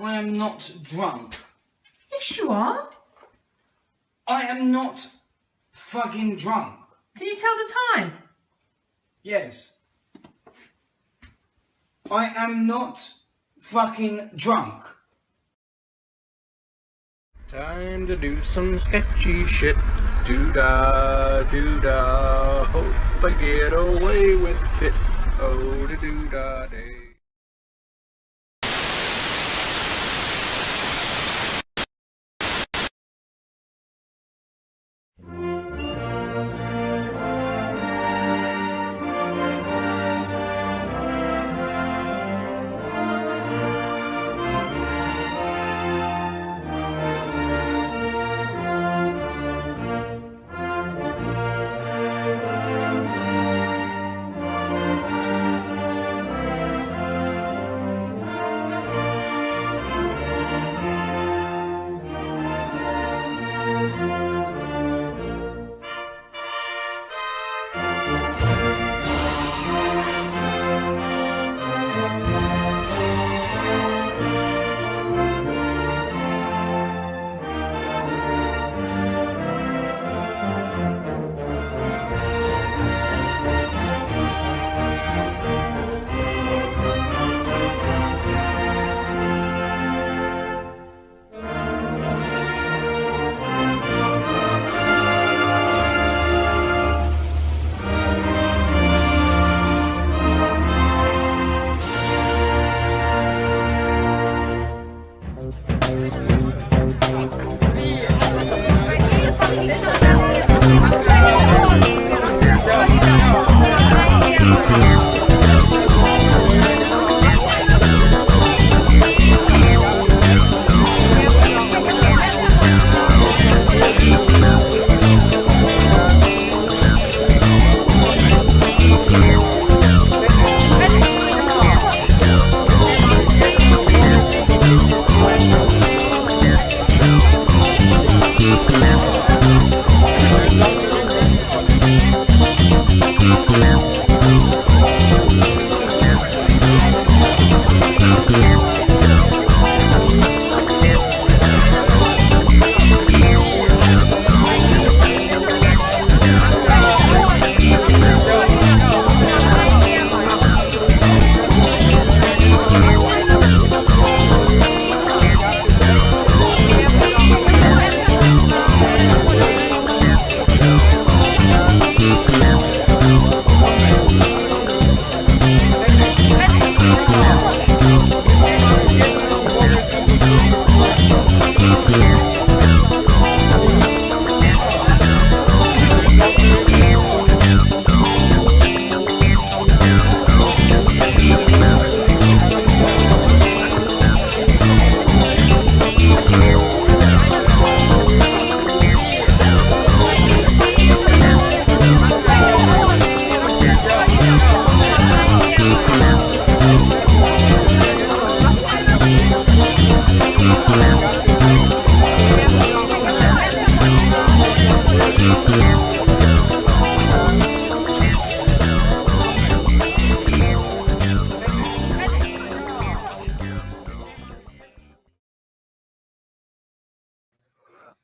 I am not drunk. Yes, you are. I am not fucking drunk. Can you tell the time? Yes. I am not fucking drunk. Time to do some sketchy shit. Doo-dah, doo-dah. Hope I get away with it. Oh, da doo-dah day.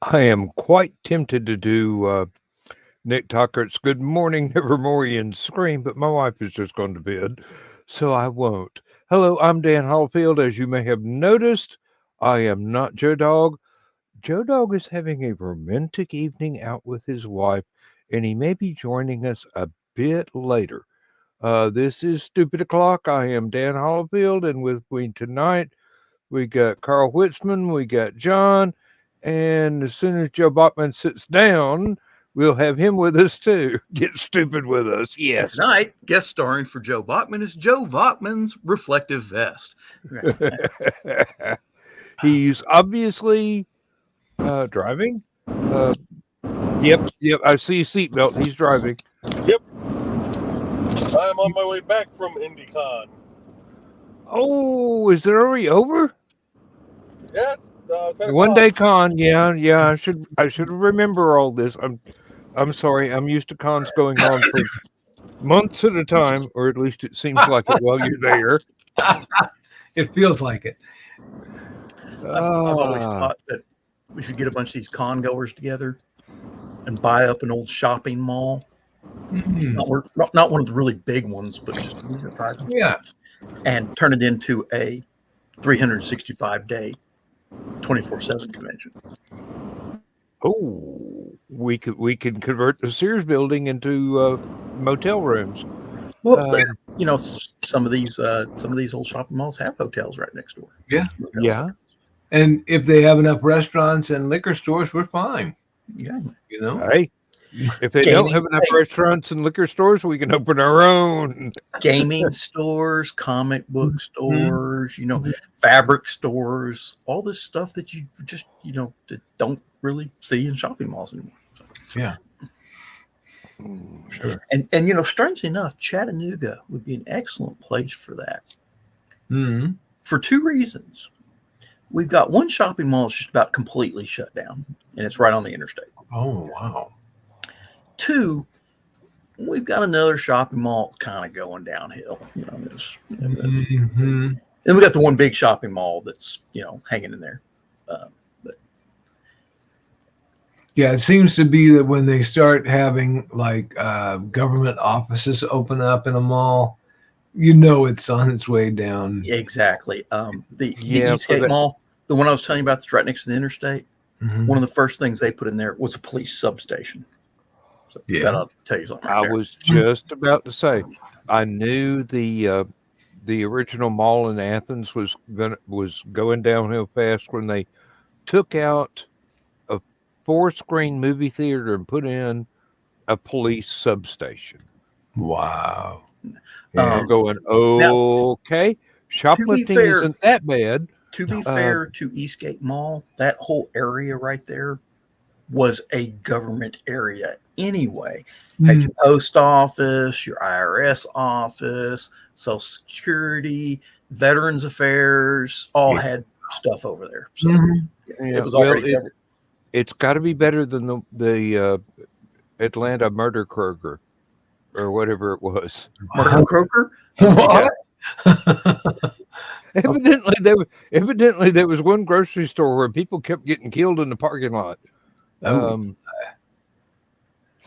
I am quite tempted to do Nick Tuckert's Good Morning Nevermore and scream, but my wife has just gone to bed, so I won't. Hello, I'm Dan Hallfield. As you may have noticed, I am not Joe Dog. Joe Dog is having a romantic evening out with his wife, and he may be joining us a bit later. This is Stupid O'Clock. I am Dan Hallfield, and with me tonight, we got Carl Whitzman, we got John, and as soon as Joe Bachman sits down, we'll have him with us too. Get stupid with us. Yes. Tonight, guest starring for Joe Bachman is Joe Bachman's reflective vest. He's obviously driving. Yep. I see a seatbelt. He's driving. Yep. I'm on my way back from IndyCon. Oh, is it already over? Yeah, it's 10 One o'clock. day con. Yeah. I should remember all this. I'm sorry. I'm used to cons going on for months at a time, or at least it seems like it while you're there. It feels like it. I've always Ah, thought that we should get a bunch of these con goers together and buy up an old shopping mall. Not one of the really big ones, but just a decent size one, Yeah. and turn it into a 365-day, 24/7 convention. oh, we can convert the Sears building into motel rooms. Well, some of these old shopping malls have hotels right next door. Yeah. Hotels. Yeah. And if they have enough restaurants and liquor stores, we're fine. Yeah. You know? Hey, if they don't have enough restaurants and liquor stores, we can open our own. Gaming stores, comic book stores, fabric stores, all this stuff that you just, that don't really see in shopping malls anymore. Yeah. Sure. And strangely enough, Chattanooga would be an excellent place for that. Mm-hmm. For two reasons. We've got one shopping mall that's just about completely shut down, and it's right on the interstate. Oh, wow. Two, we've got another shopping mall kind of going downhill. Mm-hmm. And we got the one big shopping mall that's, hanging in there. Yeah, it seems to be that when they start having like government offices open up in a mall, it's on its way down. Exactly. The Eastgate Mall, the one I was telling you about that's right next to the interstate, one of the first things they put in there was a police substation. So that'll tell you something. I was just about to say, I knew the original mall in Athens was going downhill fast when they took out a 4-screen movie theater and put in a police substation. Wow. I'm going, okay, shoplifting isn't that bad. To be fair to Eastgate Mall, that whole area right there was a government area anyway. Had your post office, your IRS office, Social Security, Veterans Affairs, all had stuff over there. So it was already covered. It's got to be better than the Atlanta Murder Kroger or whatever it was. Murder Kroger? What? Evidently, there was one grocery store where people kept getting killed in the parking lot.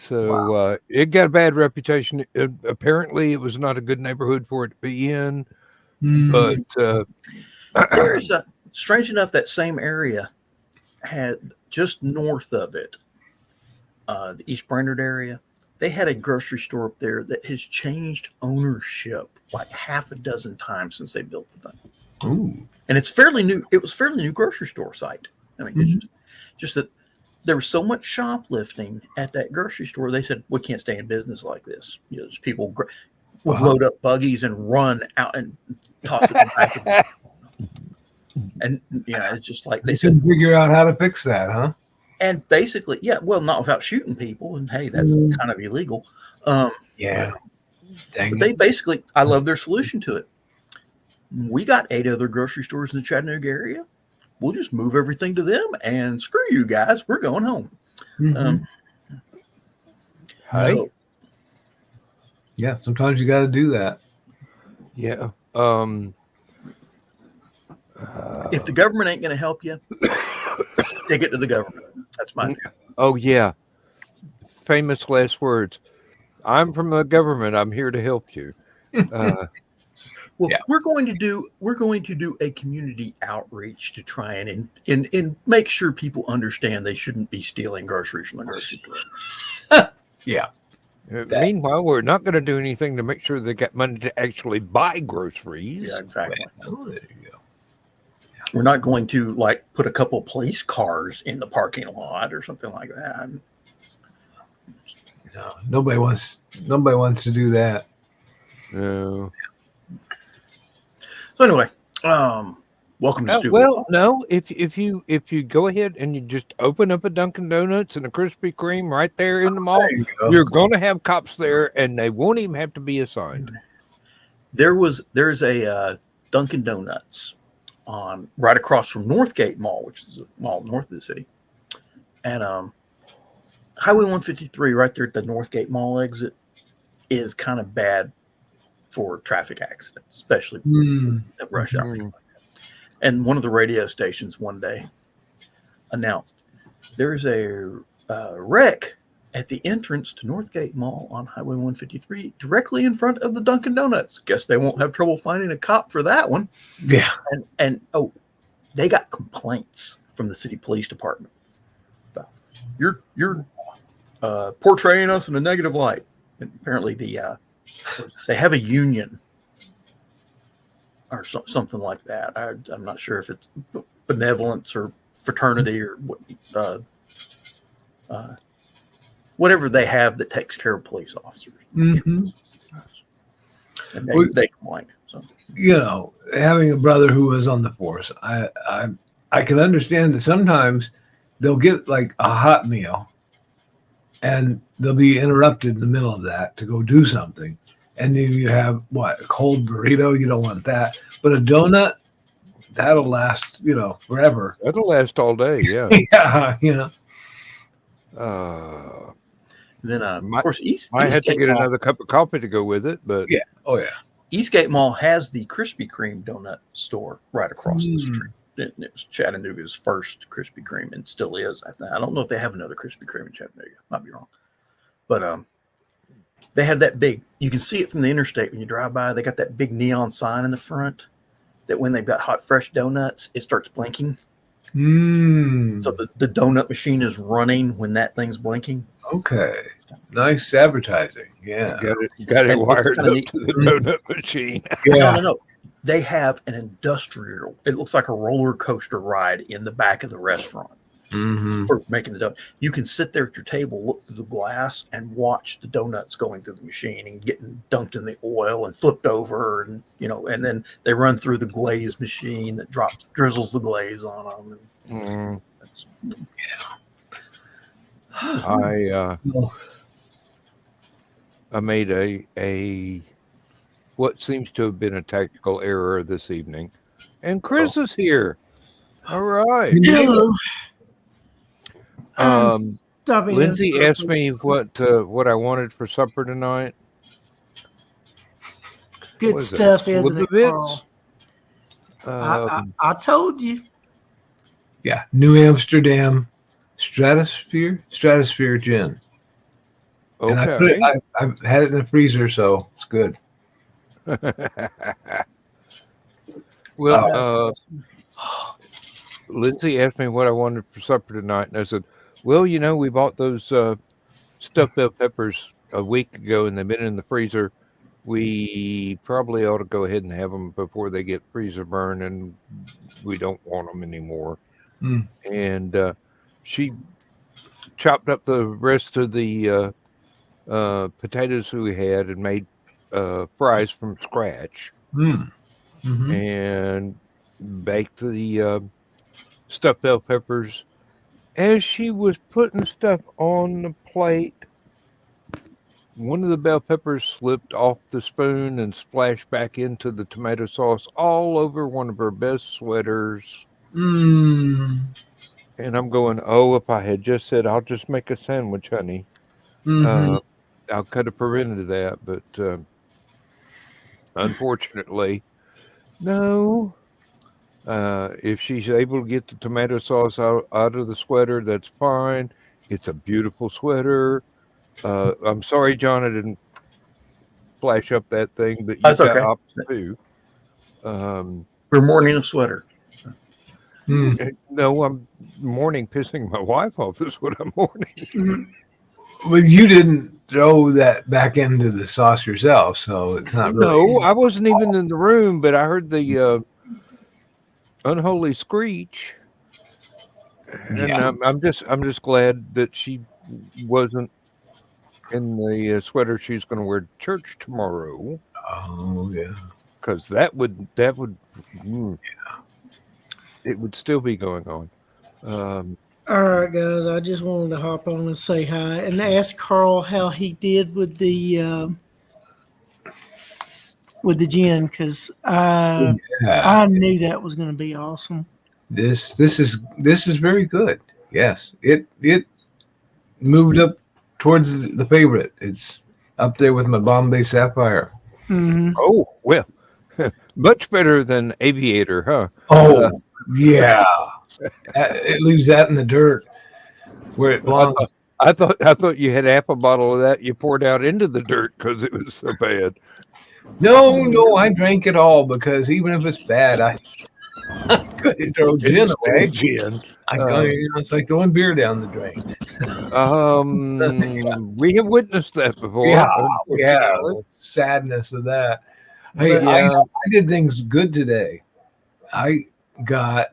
It got a bad reputation. Apparently, it was not a good neighborhood for it to be in. But there's strange enough, that same area had just north of it, the East Brainerd area. They had a grocery store up there that has changed ownership like half a dozen times since they built the thing. Ooh. And it's fairly new. It was a fairly new grocery store site. I mean, it's just that there was so much shoplifting at that grocery store. They said, we can't stay in business like this. Just people would load up buggies and run out and toss it back. And, it's just like they couldn't figure out how to fix that, huh? And basically, not without shooting people. And hey, that's kind of illegal. But they basically, I love their solution to it. We got 8 other grocery stores in the Chattanooga area. We'll just move everything to them and screw you guys. We're going home. Sometimes you got to do that. Yeah. If the government ain't going to help you, stick it to the government. That's my thing. Oh, yeah. Famous last words. I'm from the government. I'm here to help you. We're going to do a community outreach to try and make sure people understand they shouldn't be stealing groceries from the grocery store. Meanwhile, we're not going to do anything to make sure they got money to actually buy groceries. Yeah, exactly. Oh, there you go. We're not going to put a couple police cars in the parking lot or something like that. No, nobody wants to do that. No. So anyway, welcome to Stupid. Well, no, if you go ahead and you just open up a Dunkin' Donuts and a Krispy Kreme right there in the mall, you're going to have cops there, and they won't even have to be assigned. There's a Dunkin' Donuts right across from Northgate Mall, which is a mall north of the city, and Highway 153 right there at the Northgate Mall exit is kind of bad for traffic accidents, especially at rush hour. And one of the radio stations one day announced there's a wreck at the entrance to Northgate Mall on Highway 153, directly in front of the Dunkin' Donuts. Guess they won't have trouble finding a cop for that one. Yeah. And they got complaints from the city police department about you're portraying us in a negative light. And apparently they have a union or something like that. I'm not sure if it's benevolence or fraternity or what. Whatever they have that takes care of police officers. Mm-hmm. And they complain. So. You know, having a brother who was on the force, I can understand that sometimes they'll get like a hot meal and they'll be interrupted in the middle of that to go do something. And then you have a cold burrito, you don't want that. But a donut, that'll last, forever. That'll last all day, yeah. Yeah, Then, of course, I had to Eastgate get Mall, another cup of coffee to go with it, but yeah. Oh, yeah. Eastgate Mall has the Krispy Kreme donut store right across the street. It was Chattanooga's first Krispy Kreme and still is. I don't know if they have another Krispy Kreme in Chattanooga. Might be wrong. But they have that big, you can see it from the interstate when you drive by. They got that big neon sign in the front that when they've got hot, fresh donuts, it starts blinking. So the donut machine is running when that thing's blinking. Okay. Nice advertising. Yeah. Got it And wired it's up kinda to the donut machine. Yeah. No. They have an industrial, it looks like a roller coaster ride in the back of the restaurant for making the donut. You can sit there at your table, look through the glass, and watch the donuts going through the machine and getting dunked in the oil and flipped over. And, and then they run through the glaze machine that drizzles the glaze on them. I made a what seems to have been a tactical error this evening, and Chris is here. All right. Hello. Lindsay asked me what I wanted for supper tonight. Good stuff, isn't it, Carl? I told you. Yeah. New Amsterdam Stratosphere gin. Okay. And I've had it in the freezer, so it's good. Well, Lindsay asked me what I wanted for supper tonight, and I said, well, we bought those stuffed bell peppers a week ago, and they've been in the freezer. We probably ought to go ahead and have them before they get freezer burn, and we don't want them anymore. And she chopped up the rest of the potatoes we had and made fries from scratch, and baked the stuffed bell peppers. As she was putting stuff on the plate, one of the bell peppers slipped off the spoon and splashed back into the tomato sauce all over one of her best sweaters. And I'm going, if I had just said, I'll just make a sandwich, honey, I could have prevented that. But unfortunately, no. If she's able to get the tomato sauce out of the sweater, that's fine. It's a beautiful sweater. I'm sorry, John, I didn't flash up that thing, but you That's got okay. option too. We're mourning a sweater. No, I'm mourning pissing my wife off is what I'm mourning. Well, you didn't throw that back into the sauce yourself, so it's not really. No, I wasn't even in the room, but I heard the unholy screech, and I'm just glad that she wasn't in the sweater she's going to wear to church tomorrow. Oh yeah, because that would it would still be going on. All right, guys. I just wanted to hop on and say hi and ask Carl how he did with the gin, because I knew that was going to be awesome. This is very good. Yes, it moved up towards the favorite. It's up there with my Bombay Sapphire. Mm-hmm. Oh well, Much better than Aviator, huh? Oh, yeah. It leaves that in the dirt where it belongs. I thought you had half a bottle of that you poured out into the dirt because it was so bad. No, I drank it all because even if it's bad, I couldn't throw gin It's away. gin. It's like throwing beer down the drain. We have witnessed that before. Yeah, unfortunately. sadness of that. Hey, Yeah. I did things good today. I got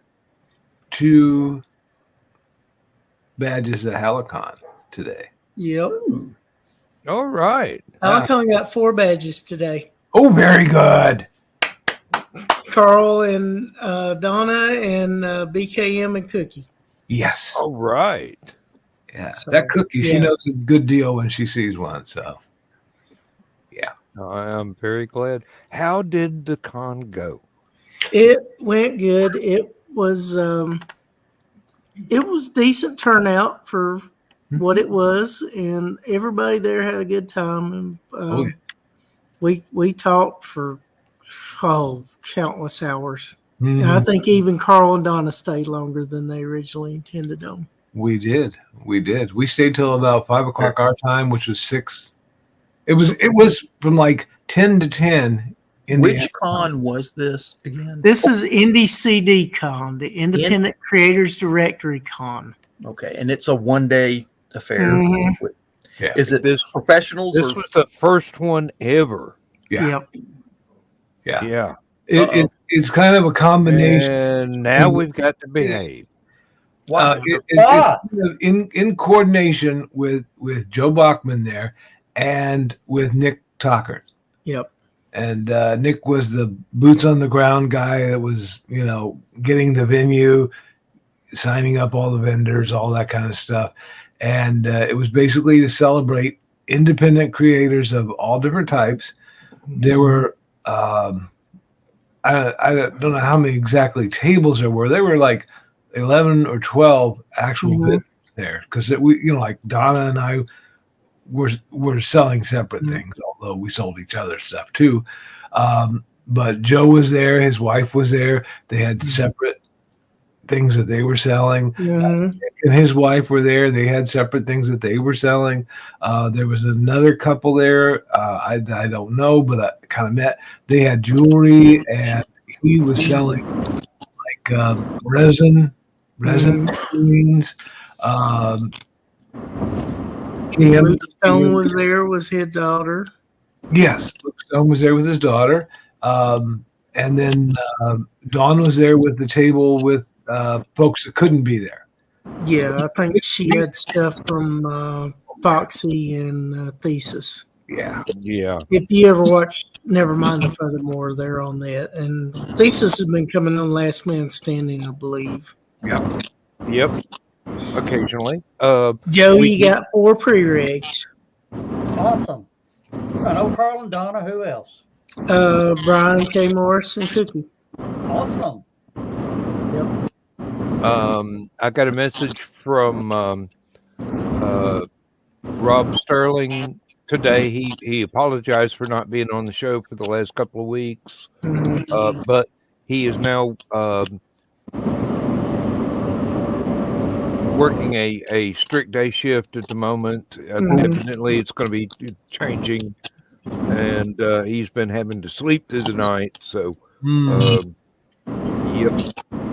2 badges at HallowCon today. Yep. All right. HallowCon got 4 badges today. Oh, very good. Carl and Donna and BKM and Cookie. Yes. All right. Yeah. So, That Cookie, she yeah. knows a good deal when she sees one. So, yeah. I am very glad. How did the con go? It went good. It was decent turnout for what it was, and everybody there had a good time. And we talked for countless hours. Mhm. And I think even Carl and Donna stayed longer than they originally intended on. We did. We stayed till about 5 o'clock our time, which was 6. It was from like 10 to 10. Which con was this again? This is Indie CD Con, the Independent Creators Directory Con. Okay, and it's a 1-day affair. Mhm. Yeah. Is it professionals? This was the first one ever. Yeah. Yep. Yeah. It's kind of a combination. And now we've got to behave. It's kind of in coordination with Joe Bachman there and with Nick Tockert. Yep. And Nick was the boots on the ground guy that was, getting the venue, signing up all the vendors, all that kind of stuff. And it was basically to celebrate independent creators of all different types. There were, I don't know how many exactly tables there were. There were like 11 or 12 actual vendors there because we, like Donna and I were selling separate things, although we sold each other stuff too. But Joe was there, his wife was there. They had separate things that they were selling. And his wife were there. They had separate things that they were selling. There was another couple there. I don't know, but I kind of met. They had jewelry, and he was selling like resin machines. Luke Stone was there, was his daughter. Yes, Luke Stone was there with his daughter. And then Dawn was there with the table with folks that couldn't be there. Yeah, I think she had stuff from Foxy and Thesis. Yeah. If you ever watched Nevermind the Furthermore, they're on that. And Thesis has been coming on Last Man Standing, I believe. Yep. Occasionally. Joe, you got 4 pre-regs. Awesome. I know Carl and Donna. Who else? Brian K. Morris and Cookie. Awesome. Yep. I got a message from Rob Sterling today. He apologized for not being on the show for the last couple of weeks, but he is now working a strict day shift at the moment. Evidently, it's going to be changing, and he's been having to sleep through the night. So, yep.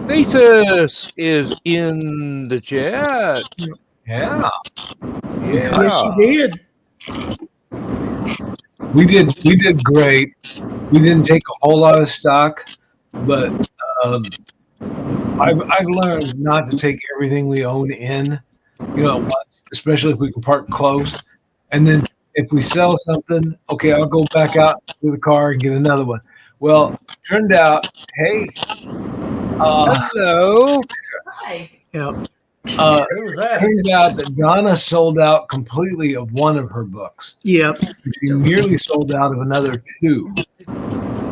Thesis is in the chat. Yeah. Yes, you did. We did great. We didn't take a whole lot of stock, but I've learned not to take everything we own in, at once, especially if we can park close. And then if we sell something, okay, I'll go back out to the car and get another one. Well, turned out, hey, hello. Hi. Yep. Turned out that Donna sold out completely of one of her books. Yep. She nearly sold out of another 2.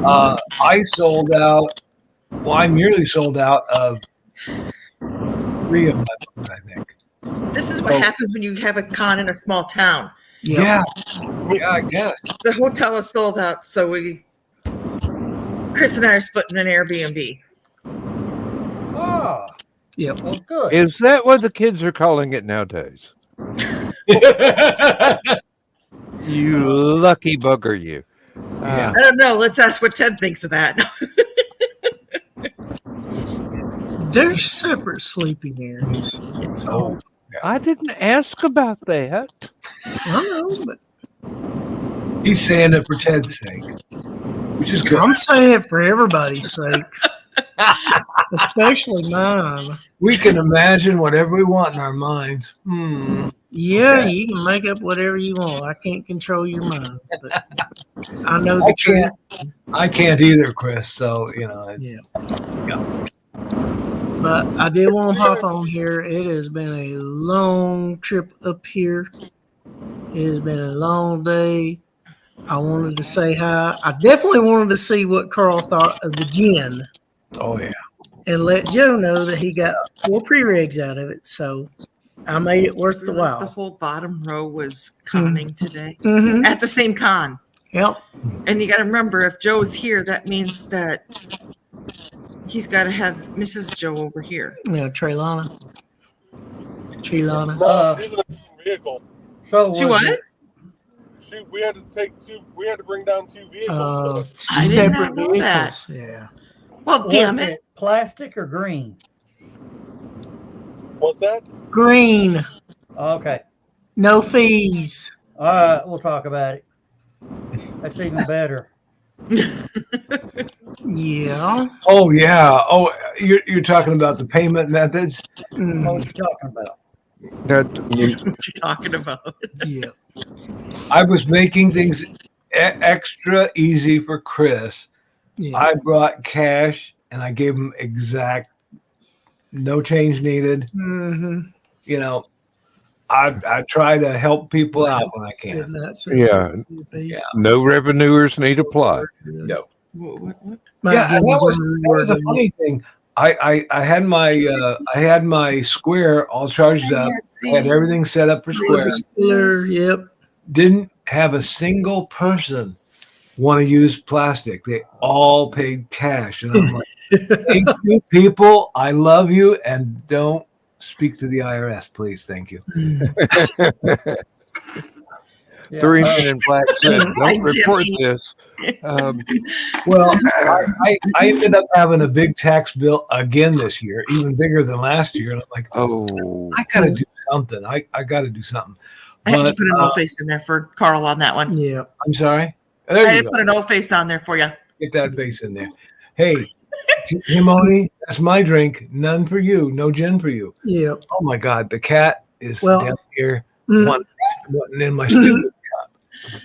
I sold out. Well, I nearly sold out of 3 of my books, I think. This is what happens when you have a con in a small town. Yeah, I guess. The hotel is sold out, so we Chris and I are splitting an Airbnb. Ah, Yep. well, good. Is that what the kids are calling it nowadays? You lucky bugger, you. Yeah. I don't know. Let's ask what Ted thinks of that. They're separate sleeping areas. Oh, I didn't ask about that. I know, but he's saying it for Ted's sake, which is good. I'm saying it for everybody's sake, especially mine. We can imagine whatever we want in our minds. Yeah, Okay. you can make up whatever you want. I can't control your minds, but I know I the truth. I can't either, Chris. So it's, Yeah. But I did want to hop on here. It has been a long trip up here. It has been a long day. I wanted to say hi. I definitely wanted to see what Carl thought of the gin oh yeah. and let Joe know that he got 4 pre-regs out of it. So I made it worth the Realized the while. whole bottom row was conning today Mm-hmm. at the same con. Yep. And you got to remember, if Joe is here, that means that he's got to have Mrs. Joe over here. Yeah, Treylana. No, she's in a vehicle. So She was what? it- We had to bring down 2 vehicles. I did separate not know that. vehicles. Yeah. Well, damn was it. plastic or green? What's that? Green. Okay. No fees. All right, we'll talk about it. That's even better. Yeah. Oh yeah. Oh, you're talking about the payment methods. What are you talking about? That What you talking about? Yeah. I was making things extra easy for Chris. Yeah. I brought cash and I gave him exact, no change needed. Mm-hmm. I try to help people out when I can. yeah, no revenuers need apply. No. What? Yeah, and that was a funny thing. I had my Square all charged up. I had everything set up for Square. Yep. Didn't have a single person want to use plastic. They all paid cash, and I'm like, "Thank you, people. I love you, and don't speak to the IRS, please. Thank you." Yeah, 3 Men in Black said, Hi, "Don't report Jimmy. this." Well, I ended up having a big tax bill again this year, even bigger than last year, and I'm like, Oh, I gotta do something. I gotta do something. I had to But put an old face in there for Carl on that one. Yeah. I'm sorry. I There had you to go. put an old face on there for you. Get that face in there. Hey, Timoni, that's my drink. None for you. No gin for you. Yeah. Oh my God, the cat is down here Mm. wanting in my stupid cup.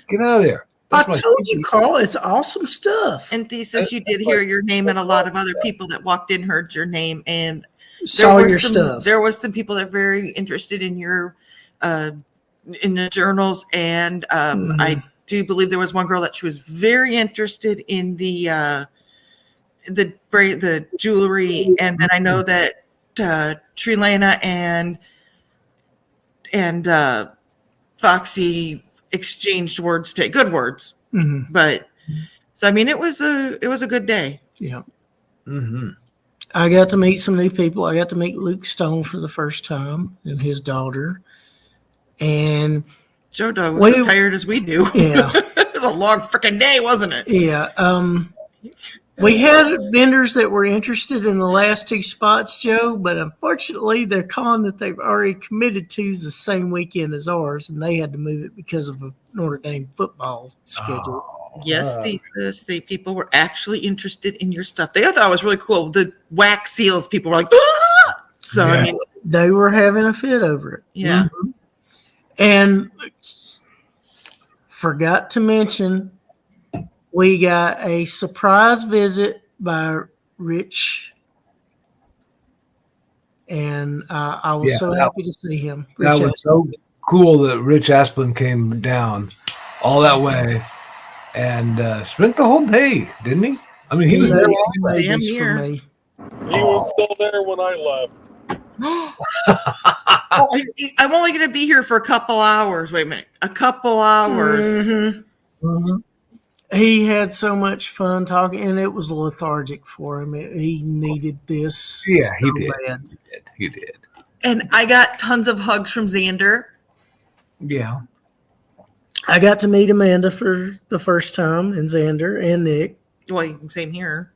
Get out of there. I That's my told you, stupid- Carl, it's awesome stuff. And Thesis, you did hear your name, and a lot of other people that walked in heard your name, and Saw your stuff. There was some people that are very interested in your in the journals, and I do believe there was one girl that she was very interested in the jewelry, and then I know that Trilana and Foxy exchanged words today, good words. Mhm. But so I mean, it was a good day. Yeah. Mm-hmm. I got to meet some new people. I got to meet Luke Stone for the first time and his daughter. And Joe Dog was as tired as we do. Yeah. It was a long freaking day, wasn't it? Yeah. We had vendors that were interested in the last 2 spots, Joe, but unfortunately their con that they've already committed to is the same weekend as ours, and they had to move it because of a Notre Dame football schedule. Yes, Thesis. The people were actually interested in your stuff. They thought it was really cool. The wax seals people were like, ah! So I mean, They were having a fit over it. yeah. And forgot to mention, we got a surprise visit by Rich, and I was so happy to see him. That was so cool that Rich Asplin came down all that way and spent the whole day, didn't he? I mean, he was there. Damn near. He was still there when I left. I'm only going to be here for a couple hours. Wait a minute. A couple hours. Mhm. He had so much fun talking, and it was lethargic for him. He needed this. Yeah, he so did. bad. He did. And I got tons of hugs from Xander. Yeah. I got to meet Amanda for the first time, and Xander and Nick, Well, same here.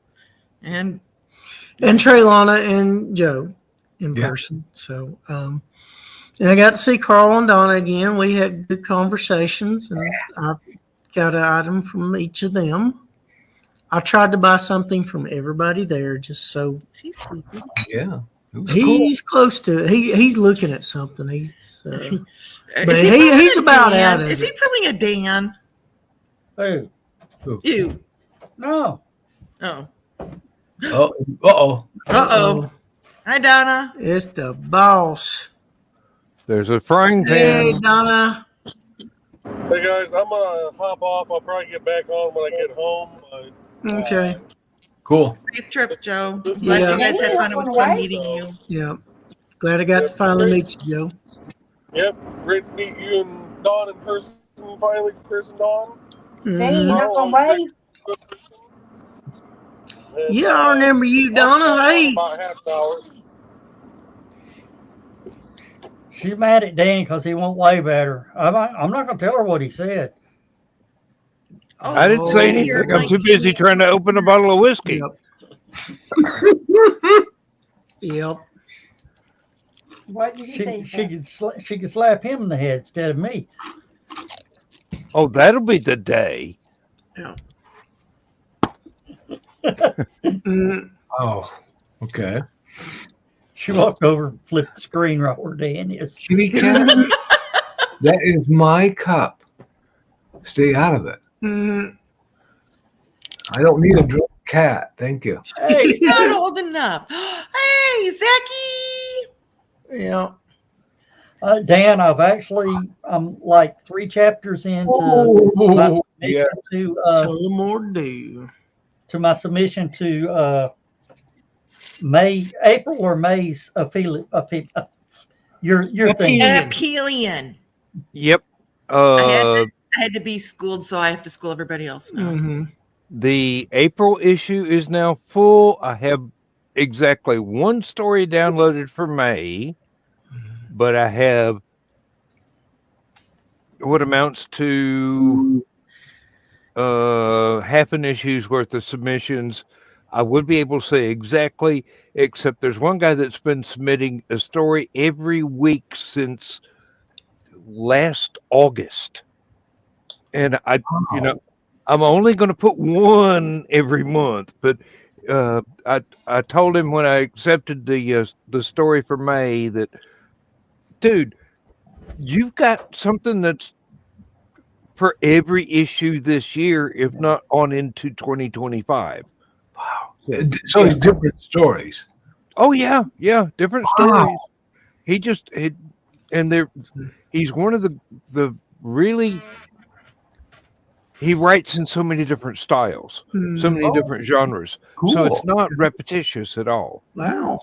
And Traylana and Joe in Yeah. person. So, and I got to see Carl and Donna again. We had good conversations, and I got an item from each of them. I tried to buy something from everybody there, just so she's sleepy. Yeah. It was cool. he's close to it. He's looking at something. He's but Is he's pulling a about Dan? out of Is it. he pulling a Dan? Who? You. No. Oh. Oh. Uh-oh. Uh-oh. Hi, Donna. It's the boss. There's a frying Hey, pan. Donna. Hey guys, I'm gonna hop off. I'll probably get back on when I get home. Okay. Cool. Safe trip, Joe. Glad Yeah. you guys had fun. It was fun meeting you. Yeah. Glad I got to finally meet you, Joe. Yep, great to meet you and Dawn in person. Finally, Chris and Dawn. Hey, you Mhm. not gonna wait? And, Yeah, I remember you, Donna. Hey. About half an hour. She's mad at Dan because he won't wave at her. I'm not going to tell her what he said. Oh, I didn't say anything. I'm too busy trying to open a bottle of whiskey. Yep. What did you say? She could slap him in the head instead of me. Oh, that'll be the day. Yeah. Oh. Okay. She walked over and flipped the screen right where Dan is. Kitty cat. That is my cup. Stay out of it. Mhm. I don't need a drunk cat. Thank you. Hey, he's not old enough. Hey, Zachy. Yeah. Dan, I'm like 3 chapters into my submission Yeah. Tell more do. to my submission to April or May's your thing. Apelian. Yep. I had to be schooled, so I have to school everybody else now. Mm-hmm. The April issue is now full. I have exactly one story downloaded for May, but I have what amounts to half an issue's worth of submissions. I would be able to say exactly, except there's one guy that's been submitting a story every week since last August. And I'm only going to put one every month, but I told him when I accepted the story for May that, dude, you've got something that's for every issue this year, if not on into 2025. Wow. So it's different stories. Oh yeah, different stories. He's one of the really. He writes in so many different styles, so many different genres. Cool. So it's not repetitious at all. Wow.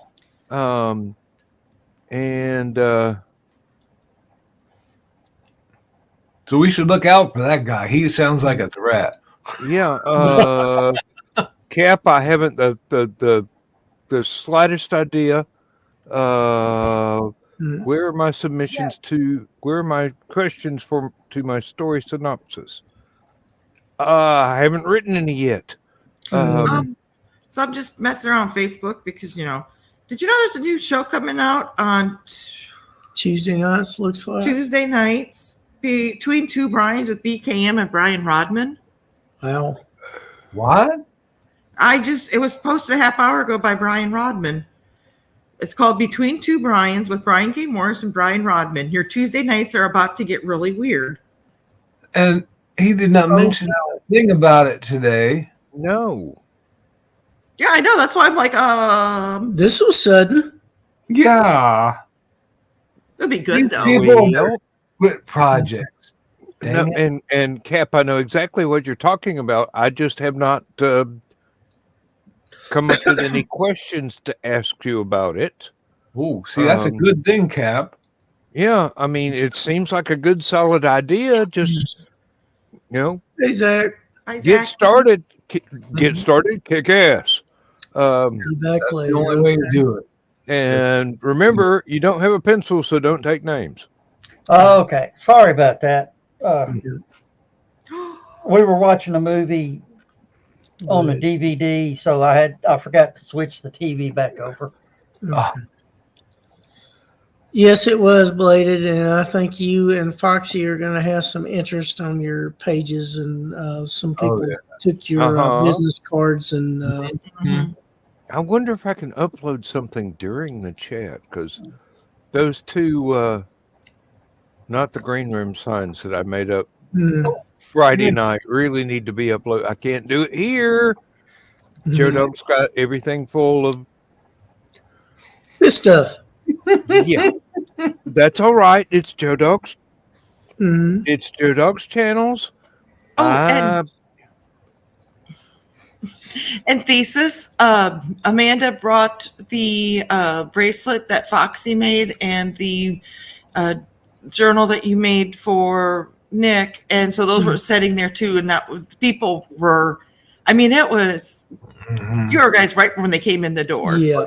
So we should look out for that guy. He sounds like a threat. Yeah. Cap, I haven't the slightest idea. Where are my submissions to? Where are my questions to my story synopsis? I haven't written any yet. So I'm just messing around Facebook because did you know there's a new show coming out on Tuesday nights? Looks like Tuesday nights between two Brians with BKM and Brian Rodman. Wow. What? It was posted a half hour ago by Brian Rodman. It's called Between Two Brians with Brian K. Morris and Brian Rodman. Your Tuesday nights are about to get really weird. And he did not mention a thing about it today. No. Yeah, I know. That's why I'm like, This was sudden. Yeah. it'll be good though. People quit projects. No, and Cap, I know exactly what you're talking about. I just have not come up with any questions to ask you about it. Oh, see, that's a good thing, Cap. Yeah, I mean, it seems like a good, solid idea. Just, Hey, Zach. Hi, Get Zach. started. Get started. Kick ass. Be back That's later. the only way to do it. And remember, you don't have a pencil, so don't take names. Okay, sorry about that. We were watching a movie on the Right. DVD, so I forgot to switch the TV back over. Oh, Yes, it was bladed, and I think you and Foxy are going to have some interest on your pages, and some people yeah. took your Uh-huh. business cards and Mhm. I wonder if I can upload something during the chat, because those two, not the green room signs that I made up Friday night, really need to be uploaded. I can't do it here. Joe Dog's got everything full of, this stuff. yeah. That's all right. It's Joe Dog's. Mhm. It's Joe Dog's channels. Oh, and Thesis, Amanda brought the bracelet that Foxy made and the journal that you made for Nick, and so those were sitting there too. And people were, I mean, it was your guys right when they came in the door. Yeah.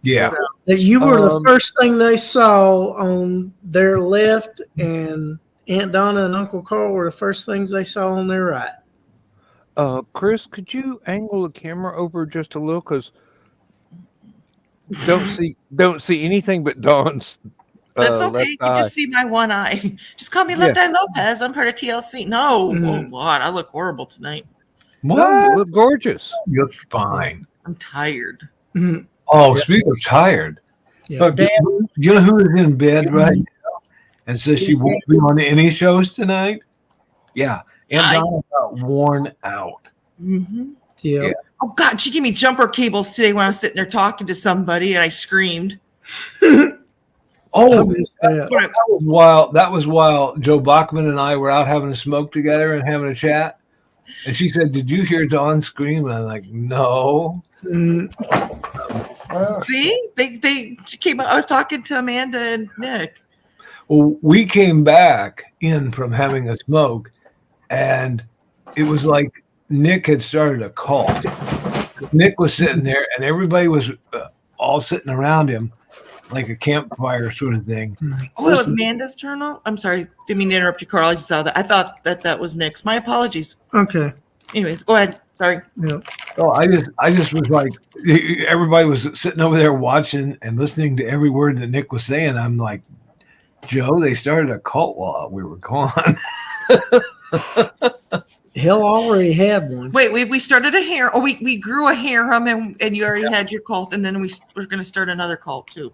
Yeah. So, That you were the first thing they saw on their left, and Aunt Donna and Uncle Carl were the first things they saw on their right. Chris, could you angle the camera over just a little, because don't see anything but Dawn's that's okay. left You eye. just see my one eye. Just call me Left Eye Lopez. I'm part of TLC. No, oh God, I look horrible tonight. No, What? you look gorgeous. You look fine. I'm tired. Mhm. Oh, speaking of tired, So Dan, you know who is in bed right now and says she won't be on any shows tonight? Yeah. And Donna got worn out. Mm-hmm. Yeah. Oh God, she gave me jumper cables today when I was sitting there talking to somebody, and I screamed. Oh, that was wild. That was while Joe Bachman and I were out having a smoke together and having a chat. And she said, "Did you hear Dawn scream?" And I'm like, "No." See, they came. I was talking to Amanda and Nick. Well, we came back in from having a smoke, and it was like Nick had started a cult. Nick was sitting there, and everybody was all sitting around him like a campfire sort of thing. Oh, that was Amanda's journal. I'm sorry, didn't mean to interrupt you, Carl. I just saw that. I thought that was Nick's. My apologies. Okay. Anyways, go ahead. Sorry. Yeah. Oh, I just was like, everybody was sitting over there watching and listening to every word that Nick was saying. I'm like, Joe, they started a cult while we were gone. Hell already had one. Wait, we started a harem. Oh, we grew a harem, and you already had your cult, and then we're going to start another cult too.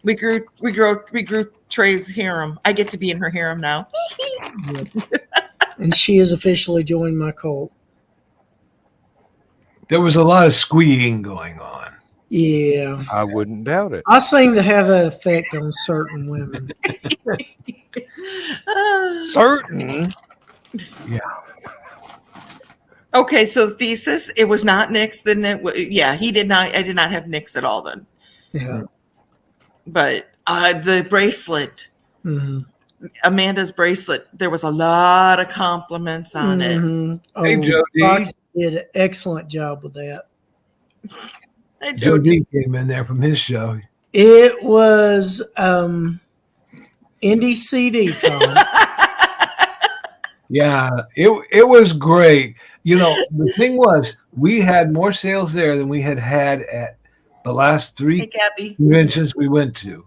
We grew Trey's harem. I get to be in her harem now. And she has officially joined my cult. There was a lot of squeeing going on. Yeah. I wouldn't doubt it. I seem to have that effect on certain women. Certain. Yeah. Okay, so Thesis, it was not Nick's. Then he did not. I did not have Nick's at all then. Yeah. But the bracelet, Amanda's bracelet, there was a lot of compliments on it. Oh, Hey, Joe D. Fox did an excellent job with that. Hey, Joe D came in there from his show. It was Indie CD, Colin. Yeah, it was great. You know, the thing was, we had more sales there than we had at the last three conventions we went to.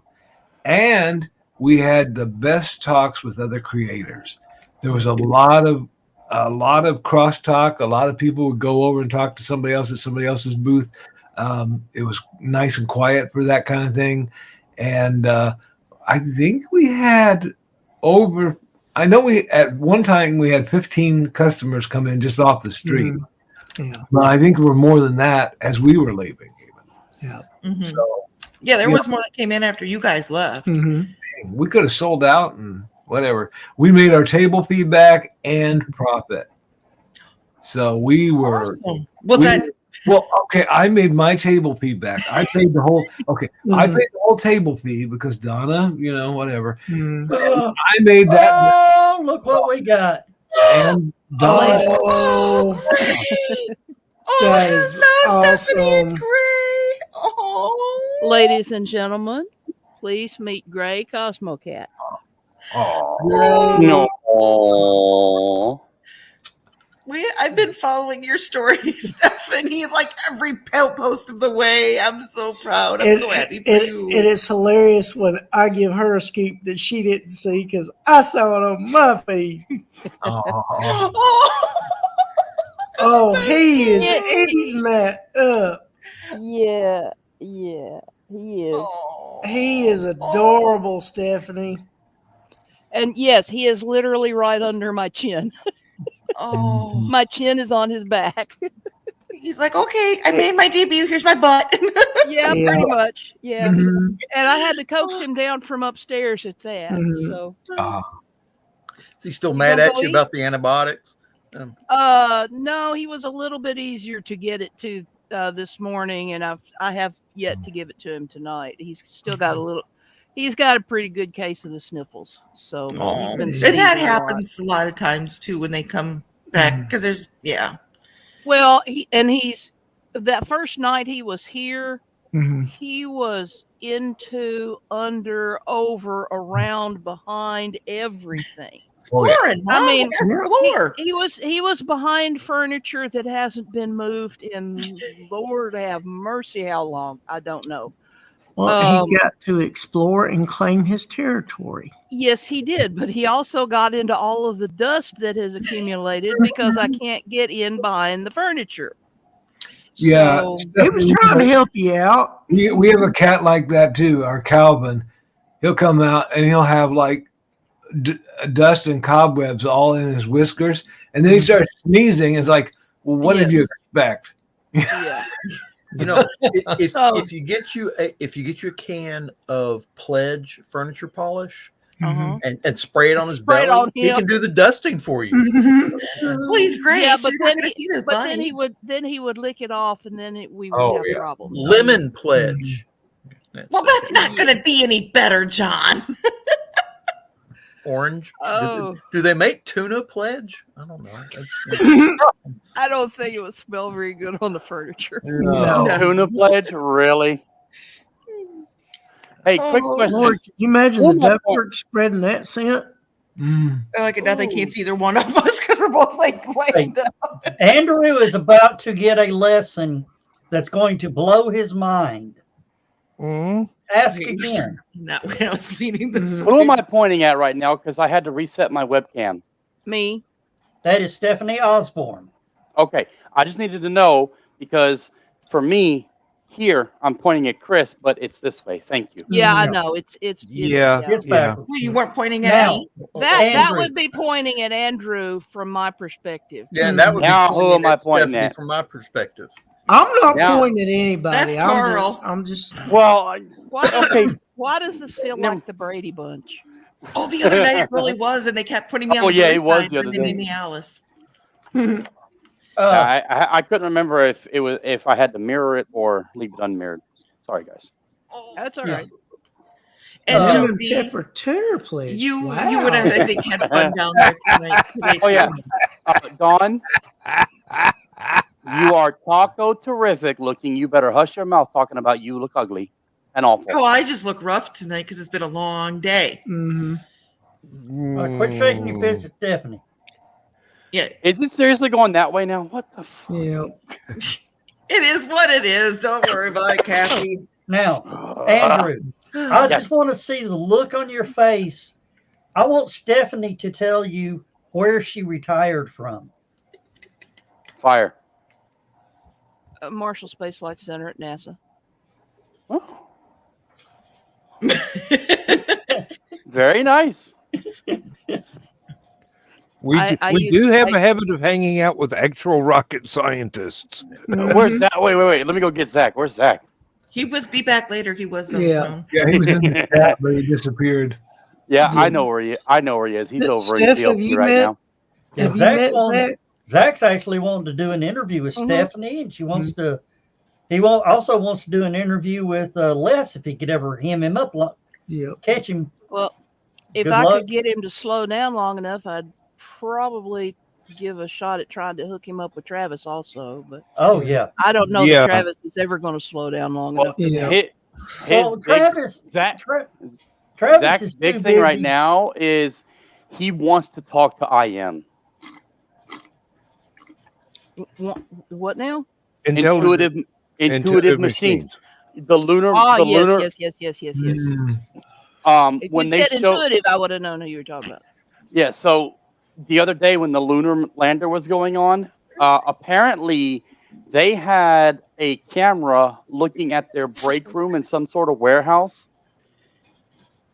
And we had the best talks with other creators. There was a lot of crosstalk. A lot of people would go over and talk to somebody else at somebody else's booth. It was nice and quiet for that kind of thing. And I think we had at one time we had 15 customers come in just off the street. Yeah. But I think there were more than that as we were leaving. Yeah. So, yeah, there was more that came in after you guys left. We could have sold out and whatever. We made our table feedback and profit. So we were. Awesome. Well, okay. I made my table fee back. I paid the whole. Okay, I paid the whole table fee because Donna, whatever. I made that. Oh, look what we got! And Oh, that is Stephanie and awesome. Gray. Oh. Ladies and gentlemen, please meet Gray Cosmocat. Gray. No. I've been following your story, Stephanie, like every post of the way. I'm so proud. I'm so happy for you. It is hilarious when I give her a scoop that she didn't see because I saw it on my feed. Oh, he is eating that up. Yeah, he is. He is adorable, Stephanie. And yes, he is literally right under my chin. Oh, my chin is on his back. He's like, okay, I made my debut. Here's my butt. Yeah, pretty much. Yeah. Mhm. And I had to coax him down from upstairs at that. So Is he still mad at you about the antibiotics? no, he was a little bit easier to get it to this morning, and I have yet to give it to him tonight. He's still got he's got a pretty good case of the sniffles. So he's been And sneezing that a lot. happens a lot of times too when they come back because there's Well, he's that first night he was here, Mhm. he was into, under, over, around, behind everything. exploring. I mean, explore. he was behind furniture that hasn't been moved in Lord have mercy how long, I don't know. Well, he got to explore and claim his territory. Yes, he did, but he also got into all of the dust that has accumulated because I can't get in behind the furniture. Yeah, So, He was trying to help you out. we have a cat like that too. Our Calvin, he'll come out and he'll have like dust and cobwebs all in his whiskers, and then he starts sneezing. It's like, well, what did you expect? yeah. You know, if you get you a can of Pledge furniture polish and spray it on his Spray it belly, on he him. can do the dusting for you. Well, he's great. Yeah, so but you're not going to see those but then bunnies. he would lick it off, and then we would have problems. Lemon Pledge. Well, that's not going to be any better, John. Orange. Oh. Do they make tuna Pledge? I don't know. I don't think it would smell very good on the furniture. No. Tuna Pledge, really? Hey, quick question. Lord, could you imagine Oh the my ductwork spreading that scent? Like now they can't see either one of us because we're both like laying down. Andrew is about to get a lesson that's going to blow his mind. Ask again. No, I was leaning this. Who am I pointing at right now? Because I had to reset my webcam. Me. That is Stephanie Osborne. Okay, I just needed to know because for me here I'm pointing at Chris, but it's this way. Thank you. Yeah, I know. It's It's backwards. Well, you weren't pointing at Now, me. that Andrew. would be pointing at Andrew from my perspective. Yeah, and that would Now, be who am I pointing Stephanie at? from my perspective. I'm not Now- pointing at anybody. That's Carl. I'm just Well, Why does this feel like the Brady Bunch? Oh, the other night it really was, and they kept putting me on Oh, the yeah, Brady it was side, the and other they made day. me Alice. I couldn't remember if I had to mirror it or leave it unmirrored. Sorry, guys. That's all right. And lemon Jody, pepper tuna Pledge. you Wow. would have, I think, had fun down there tonight. Oh yeah, Dawn, you are taco terrific looking. You better hush your mouth talking about you look ugly and awful. Oh, I just look rough tonight because it's been a long day. Quit shaking your fist at Stephanie. Yeah, Is it seriously going that way now? What the? Yeah. it is what it is. Don't worry about it, Kathy. Now, Andrew, I just want to see the look on your face. I want Stephanie to tell you where she retired from. Fire. Marshall Space Flight Center at NASA. Very nice. We I do have a habit of hanging out with actual rocket scientists. Where's Zach? Wait. Let me go get Zach. Where's Zach? He was be back later. He was on Yeah. the phone. Yeah, he was in the chat, but he disappeared. Yeah, I know where he is. He's over in Steph, have TLC you right met- now. Have you Zach's met wanting- Zach? Zach's actually wanting to do an interview with Stephanie, and she wants to. He also wants to do an interview with Les if he could ever hem him up, catch him. Well, if Good I luck. could get him to slow down long enough, I'd probably give a shot at trying to hook him up with Travis also, but Oh yeah. I don't know Yeah. that Travis is ever going to slow down long enough. For that. His Well, big, Travis Zach's is big too thing right busy. now is he wants to talk to IM. What now? Intuitive machines. The lunar. Oh, the yes, lunar. yes. If When you they said show, intuitive, I would have known who you were talking about. yeah. So the other day when the lunar lander was going on, apparently they had a camera looking at their break room in some sort of warehouse.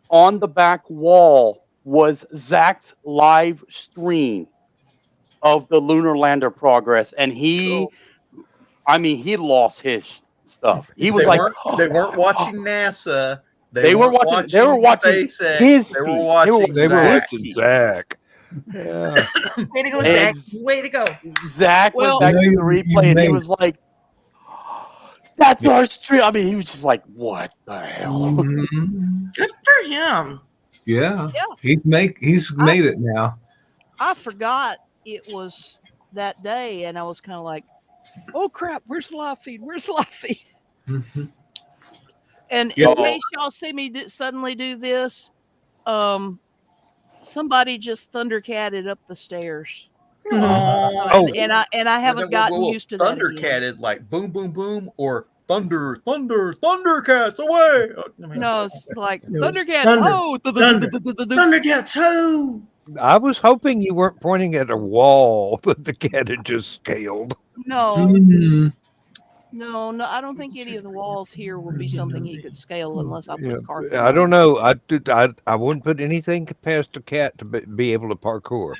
On the back wall was Zach's live stream of the lunar lander progress, and he lost his stuff. He was they weren't watching NASA. They were watching SpaceX. his They were feed. watching They were Zach. watching Zach. Yeah. Way to go, And Zach. Way to go. Zach went back to the replay and he was like, "That's our stream." I mean, he was just like, "What the hell?" Good for him. Yeah. He's made it now. I forgot it was that day, and I was kind of like, "Oh crap! Where's the live feed? Where's the live feed?" And in case y'all see me suddenly do this, somebody just thundercatted up the stairs. And I haven't gotten used to that. Thundercatted like boom, boom, boom, or Thundercats away. No, it's like Thundercats. thunder. Oh, Thundercats, ho! I was hoping you weren't pointing at a wall that the cat had just scaled. No, no, I don't think any of the walls here will be something he could scale unless I put a carpet. I don't know. I wouldn't put anything past a cat to be able to parkour.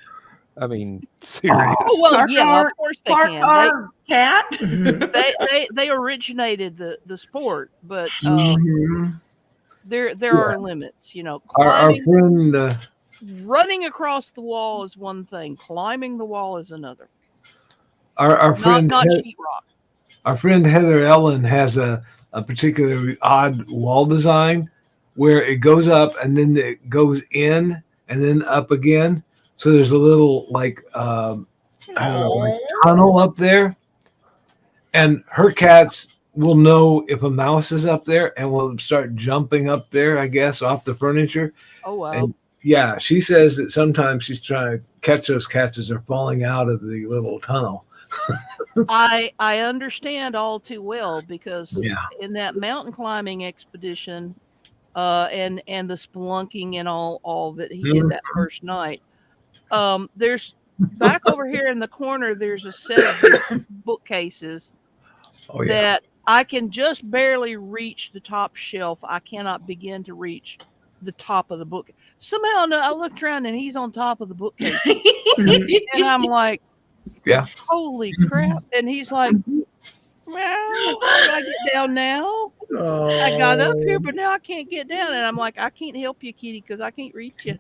I mean, serious. Oh, well, yeah, of course they can. Cat. They originated the sport, but there are limits. You know, Our friend running across the wall is one thing. Climbing the wall is another. our friend not sheetrock. Our friend Heather Ellen has a particularly odd wall design where it goes up and then it goes in and then up again. So there's a little like tunnel up there, and her cats will know if a mouse is up there and will start jumping up there, I guess, off the furniture. Oh wow! And yeah, she says that sometimes she's trying to catch those cats as they're falling out of the little tunnel. I understand all too well because in that mountain climbing expedition, and the spelunking and all that he did that first night. There's back over here in the corner. There's a set of bookcases that I can just barely reach the top shelf. I cannot begin to reach the top of the book. Somehow I looked around and he's on top of the bookcase, and I'm like, holy crap! And he's like, well, can I get down now? I got up here, but now I can't get down. And I'm like, I can't help you, kitty, because I can't reach you.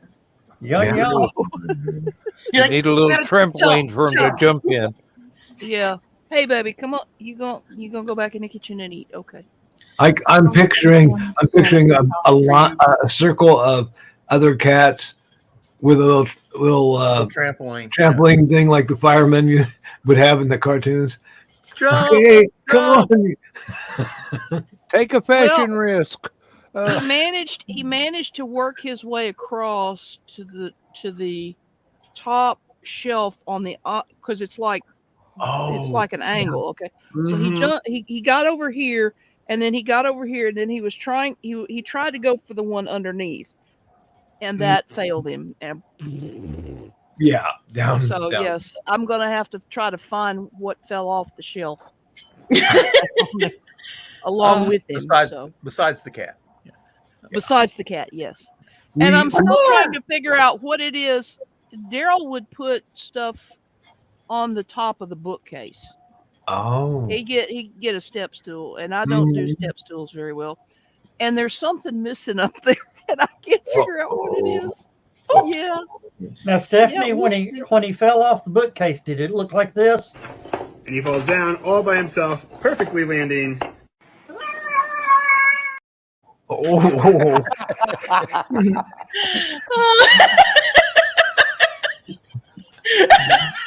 You need a little trampoline for him to jump in. Yeah. Hey, baby, come on. You gonna go back in the kitchen and eat? Okay. I'm picturing a circle of other cats with a little trampoline thing like the firemen would have in the cartoons. Jump, hey, come on! Take a fashion risk. He managed to work his way across to the top shelf on the because it's like an angle. Okay, so he jumped. He got over here, and then he got over here, and then he was trying. He tried to go for the one underneath, and that failed him. And down. So yes, I'm gonna have to try to find what fell off the shelf along with him. Besides the cat. Besides the cat, yes. And I'm still trying to figure out what it is. Daryl would put stuff on the top of the bookcase. Oh. He'd get a step stool, and I don't do step stools very well. And there's something missing up there, and I can't figure out what it is. Oops. Yeah. Now, Stephanie, when he fell off the bookcase, did it look like this? And he falls down all by himself, perfectly landing. Oh.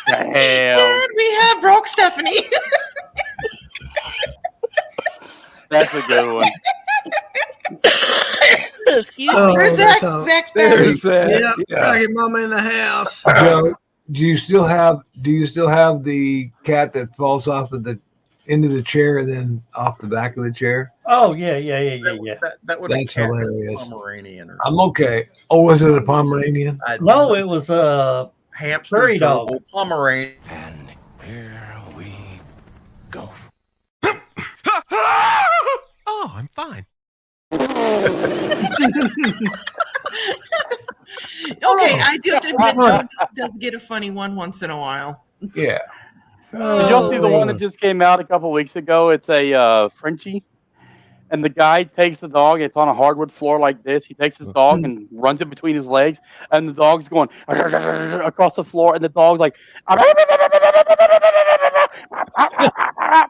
Damn. And we have broke Stephanie. That's a good one. Excuse Oh, me. There's that's Zach. all. Zach's back. There's that. Yeah, Yeah. gotta get Mama in the house. Joe, do you still have the cat that falls off of the into the chair and then off the back of the chair? Oh yeah. That would That's be a cat hilarious. Pomeranian or I'm okay. Oh, was it a Pomeranian? No, it was a hamster prairie dog. gerbil, Pomeranian. And here we go. Oh, I'm fine. Okay, I do have to admit, Joe does get a funny one once in a while. Yeah. Did y'all see the one that just came out a couple weeks ago? It's a Frenchie. And the guy takes the dog. It's on a hardwood floor like this. He takes his dog and runs it between his legs. And the dog's going across the floor. And the dog's like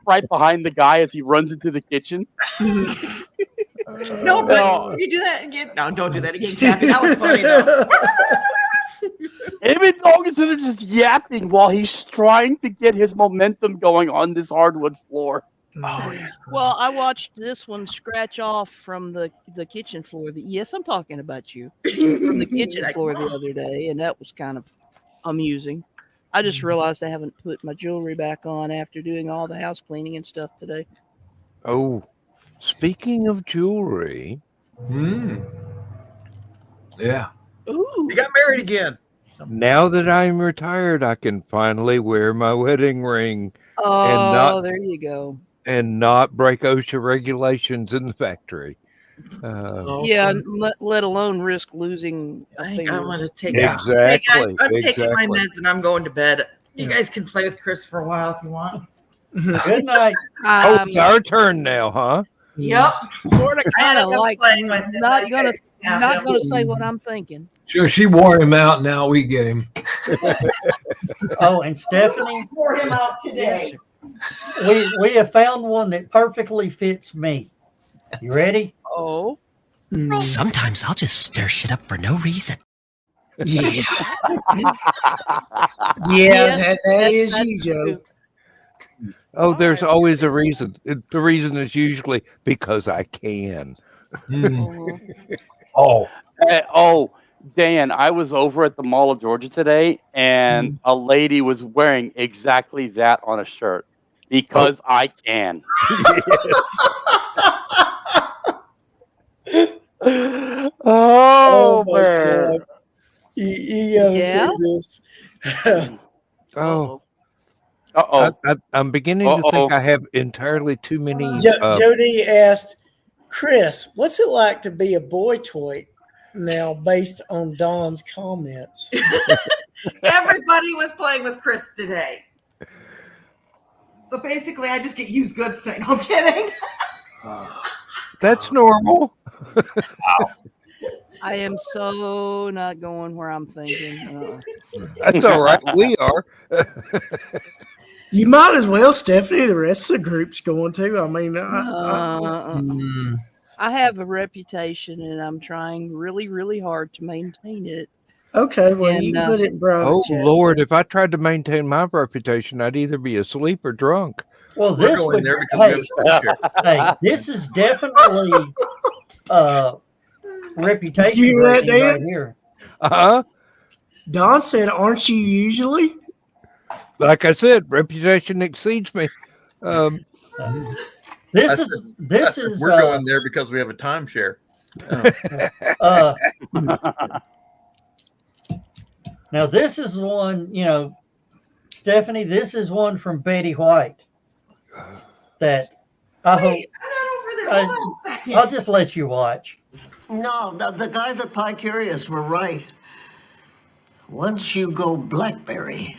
right behind the guy as he runs into the kitchen. No, but you do that again. No, don't do that again, Kathy. That was funny though. Him and dog is there just yapping while he's trying to get his momentum going on this hardwood floor. Well, I watched this one scratch off from the kitchen floor. Yes, I'm talking about you. From the kitchen floor the other day, and that was kind of amusing. I just realized I haven't put my jewelry back on after doing all the house cleaning and stuff today. Oh, speaking of jewelry. Yeah. Ooh. You got married again. Now that I'm retired, I can finally wear my wedding ring Oh, there you go. and not break OSHA regulations in the factory. Yeah, let alone risk losing a I think finger. I'm going to take Exactly. Hey guys, I'm taking my exactly. meds and I'm going to bed. You guys can play with Chris for a while if you want. Good night. Oh, it's our turn now, huh? Yep. Sort of, kind of like playing with it. not gonna say what I'm thinking. Sure, she wore him out. Now we get him. Oh, and Stephanie, Wore him out today. we have found one that perfectly fits me. You ready? Oh. Sometimes I'll just stir shit up for no reason. Yeah, Yes, that is that's you, Joe. true. Oh, there's always a reason. The reason is usually because I can. Oh, Oh, Dan, I was over at the Mall of Georgia today, and a lady was wearing exactly that on a shirt because I can. Oh, my man. God. You gotta Yeah? see this. Oh, Uh-oh. I'm beginning to think I have entirely too many. Jody asked, Chris, what's it like to be a boy toy now based on Don's comments? Everybody was playing with Chris today. So basically, I just get used goods tonight. No, I'm kidding. That's normal. I am so not going where I'm thinking. That's all right. We are. You might as well, Stephanie. The rest of the group's going to. I mean, I have a reputation, and I'm trying really, really hard to maintain it. okay, well, you And, can put it in private Oh, chat. Lord. If I tried to maintain my reputation, I'd either be asleep or drunk. Well, We're this going would, there because we have a screen share. hey, this is definitely reputation You hear that, breaking right Dan? here. Uh-huh. Don said, aren't you usually? Like I said, reputation exceeds me. This is We're going there because we have a timeshare. Now this is one, Stephanie, this is one from Betty White that I hope Wait, I'm not over there. Hold on a second. I'll just let you watch. No, the guys at Pie Curious were right. Once you go Blackberry.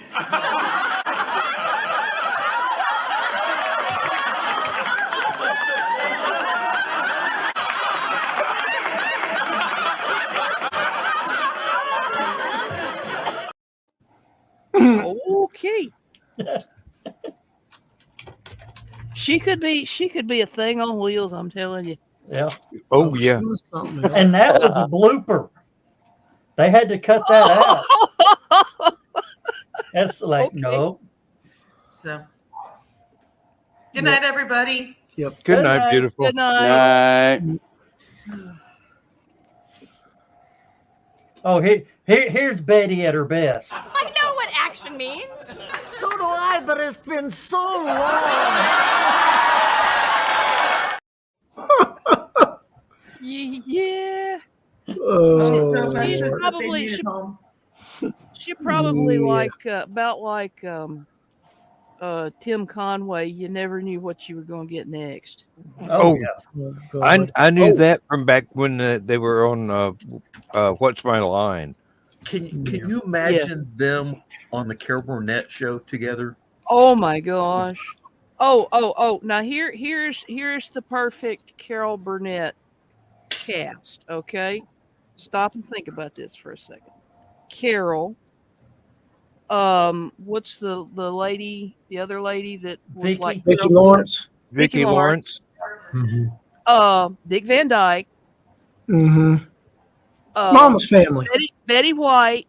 Okay. She could be a thing on wheels, I'm telling you. Yeah. Oh, yeah. And that was a blooper. They had to cut that out. That's like Okay. no. So, good night, everybody. Yep. Good night, beautiful. Good night. Oh, here's Betty at her best. I know what action means. So do I, but it's been so long. Yeah. Oh, She probably Yeah. like about like Tim Conway. You never knew what you were going to get next. Oh, God. I knew that from back when they were on What's My Line. Can you imagine them on the Carol Burnett show together? Oh my gosh. Oh. Now here's the perfect Carol Burnett cast. Okay, stop and think about this for a second. Carol. What's the lady? The other lady that was Vicky. like Vicki Lawrence. Vicki Lawrence. Dick Van Dyke. Mm-hmm. Mama's Family. Betty White.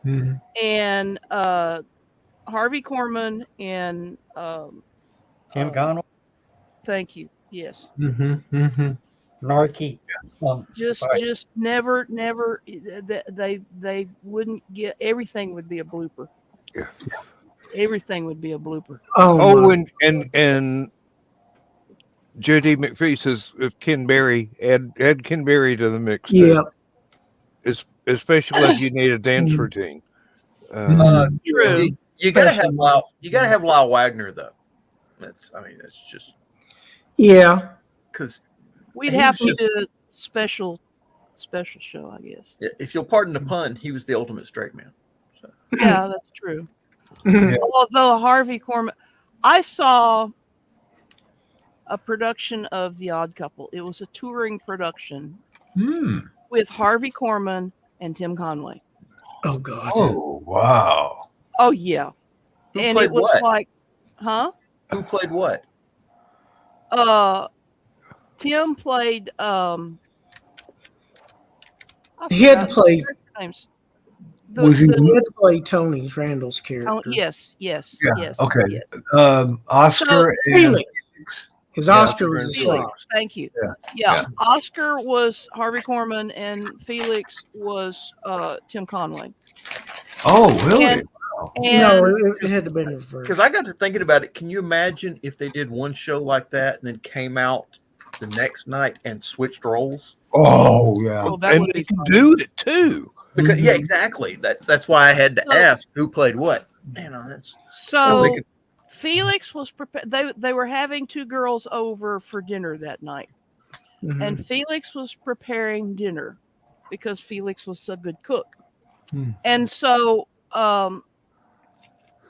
Mm-hmm. And Harvey Korman and Tim Conway. Thank you. Yes. Narky. Just never. They wouldn't get. Everything would be a blooper. Yeah. Everything would be a blooper. And J.D. McPhee says if Ken Berry add Ken Berry to the mix. Yeah. Especially if you need a dance routine. True. You gotta have Lyle Wagner though. That's just because we'd have to do a special show, I guess. If you'll pardon the pun, he was the ultimate straight man. So. Yeah, that's true. Although Harvey Korman, I saw a production of The Odd Couple. It was a touring production with Harvey Korman and Tim Conway. Oh God! Oh wow! Oh yeah, and it was what? like, huh? Who played what? Tim played. He had to play. Names. He had to play Tony Randall's character? Oh, yes. Okay. Yes. Oscar and Felix. His Oscar was a Felix. slot. Thank you. Yeah. Oscar was Harvey Korman and Felix was Tim Conway. Oh, really? And no, it had to be reversed. Because I got to thinking about it. Can you imagine if they did one show like that and then came out the next night and switched roles? Oh yeah, and they can do it too. Because yeah, exactly. That's why I had to ask who played what. That's so. Felix was prepared. They were having two girls over for dinner that night, and Felix was preparing dinner because Felix was a good cook, and so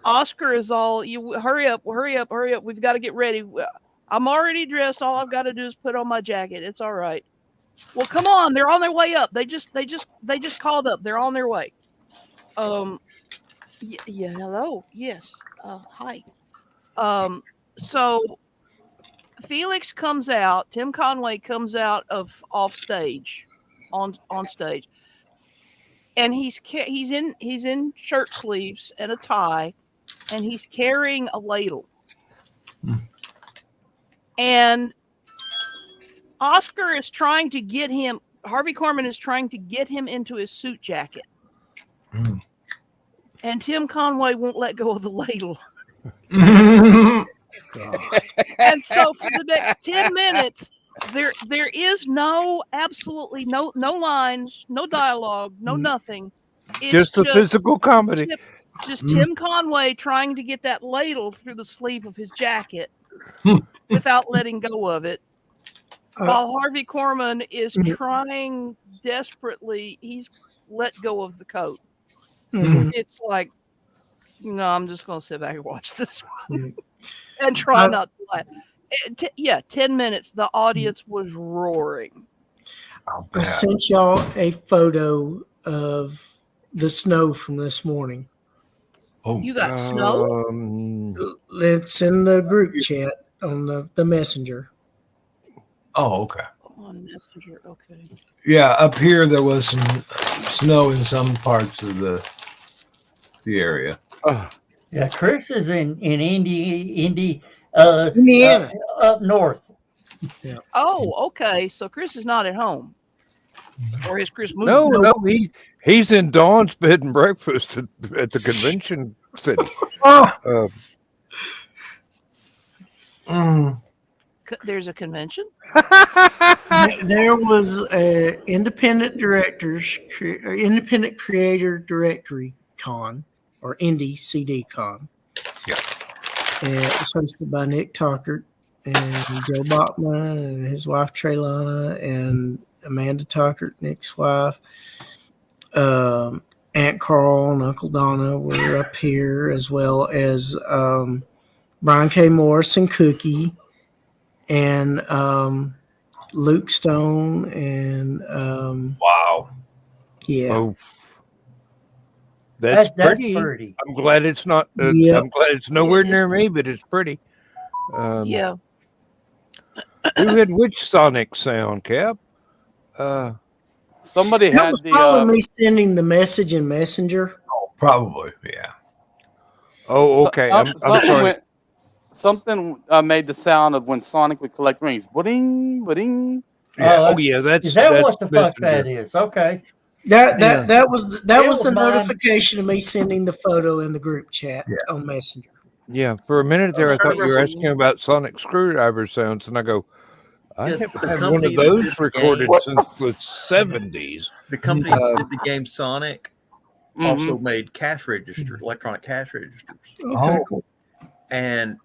Oscar is all, "You hurry up! We've got to get ready. I'm already dressed. All I've got to do is put on my jacket. It's all right." Well, come on! They're on their way up. They just called up. They're on their way. Yeah. Hello. Yes. Hi. So Felix comes out. Tim Conway comes out of off stage, on stage, and he's in shirt sleeves and a tie, and he's carrying a ladle. And Oscar is trying to get him. Harvey Korman is trying to get him into his suit jacket, and Tim Conway won't let go of the ladle. And so for the next 10 minutes, there is absolutely no lines, no dialogue, no nothing. It's just a physical comedy. Just Tim Conway trying to get that ladle through the sleeve of his jacket without letting go of it. While Harvey Korman is trying desperately, he's let go of the coat. It's like, no, I'm just going to sit back and watch this one and try not to laugh. 10 minutes. The audience was roaring. I sent y'all a photo of the snow from this morning. Oh, you got snow? It's in the group chat on the messenger. Oh, okay. On messenger, okay. Yeah, up here there was some snow in some parts of the the area. Yeah, Chris is in Indiana, up north. Yeah. Oh, okay. So Chris is not at home. Or is Chris moved? No, he's in Dawn's bed and breakfast at the convention city. There's a convention? There was a independent creator directory con, or Indie CD con. Yeah. And it was hosted by Nick Tockert and Joe Bachman and his wife Traylana and Amanda Tockert, Nick's wife. Aunt Carl and Uncle Donna were up here, as well as Brian K. Morris and Cookie and Luke Stone and wow. Yeah. Oh, that's pretty. I'm glad it's not. Yep. I'm glad it's nowhere near me, but it's pretty. Yeah. Who had which Sonic sound, Cap? Somebody That had was the. probably me sending the message in Messenger. Oh, probably, yeah. Oh, okay. I'm sorry. Something made the sound of when Sonic would collect rings. Ba-ding, ba-ding. Yeah. Oh, yeah. That's Is that that's what the fuck Messenger. that is? Okay. That was It was the mine. notification of me sending the photo in the group chat on Messenger. Yeah. For a minute there, I thought you were asking about Sonic screwdriver sounds, and I go, I Yes, haven't the had company one of that those did the recorded game- since the 70s. The company that did the game Sonic also made cash registers, electronic cash registers. Okay, cool. And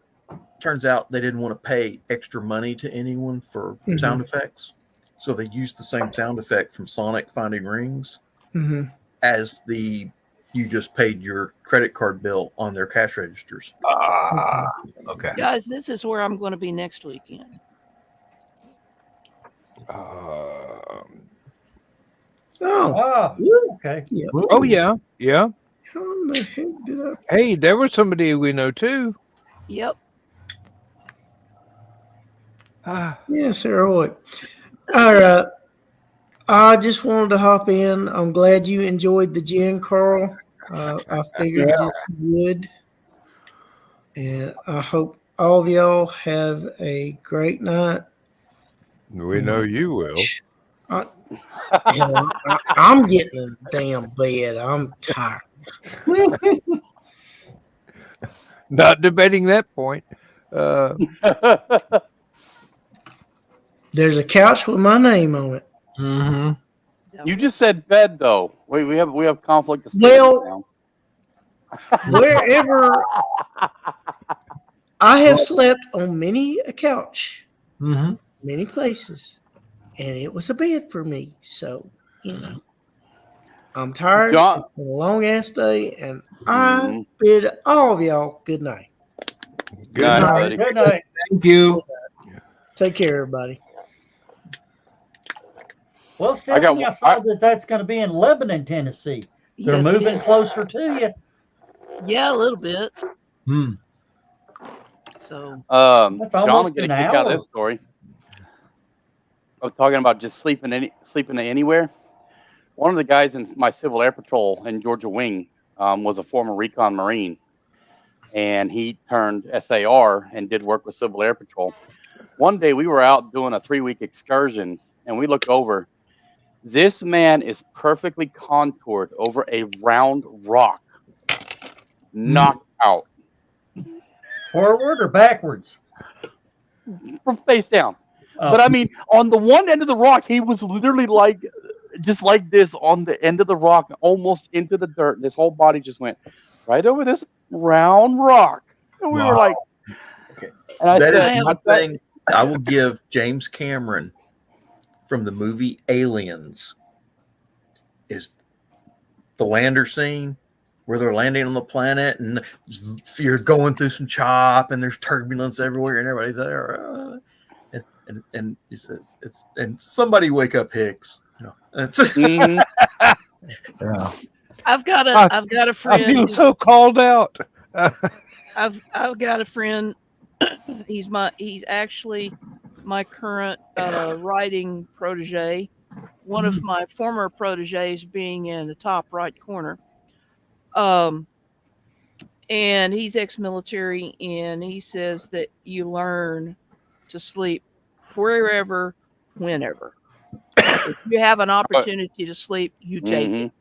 turns out they didn't want to pay extra money to anyone for sound effects. So they used the same sound effect from Sonic finding rings as you just paid your credit card bill on their cash registers. Okay. Guys, this is where I'm going to be next weekend. Okay. Yeah. Oh, yeah. Yeah. How in the heck did I? Hey, there was somebody we know, too. Yep. Yeah, Sarah Hoyt. All right. I just wanted to hop in. I'm glad you enjoyed the gin, Carl. I figured that you would. And I hope all of y'all have a great night. We know you will. I'm getting in the damn bed. I'm tired. Not debating that point. There's a couch with my name on it. You just said bed though. We have conflict of spirit Well, wherever I have slept on many a couch, many places, and it was a bed for me. So, I'm tired. John- It's been a long ass day, and I bid all of y'all good night. Good night, buddy. Good night. Thank you. Take care, everybody. Well, Stephanie, I saw that's going to be in Lebanon, Tennessee. They're Yes, it moving is. closer to you. Yeah, a little bit. So John That's will almost get a an kick out of hour. this story. I'm talking about just sleeping anywhere. One of the guys in my Civil Air Patrol in Georgia Wing was a former recon Marine, and he turned SAR and did work with Civil Air Patrol. One day we were out doing a 3-week excursion, and we looked over. This man is perfectly contoured over a round rock, knocked out. Forward or backwards? From face down. Oh. But I mean, on the one end of the rock, he was literally just like this on the end of the rock, almost into the dirt. His whole body just went right over this round rock. And we were like, okay. And I That said, is one thing I will give James Cameron from the movie Aliens is the lander scene where they're landing on the planet and you're going through some chop and there's turbulence everywhere and everybody's there. And he said, and somebody wake up Hicks. It's just, Yeah. I've got a friend. I feel so called out. I've got a friend. He's actually my current writing protege. One of my former proteges being in the top right corner. and he's ex-military, and he says that you learn to sleep wherever, whenever. If you have an opportunity to sleep, you take it.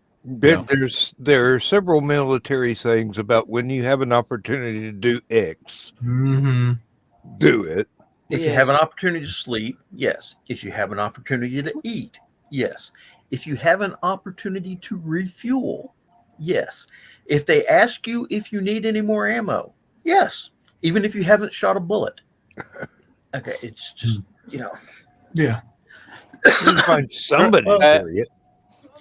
There are several military sayings about when you have an opportunity to do X, do it. If you have an opportunity to sleep, yes. If you have an opportunity to eat, yes. If you have an opportunity to refuel, yes. If they ask you if you need any more ammo, yes. Even if you haven't shot a bullet. Okay, it's just, Yeah. You find somebody for you.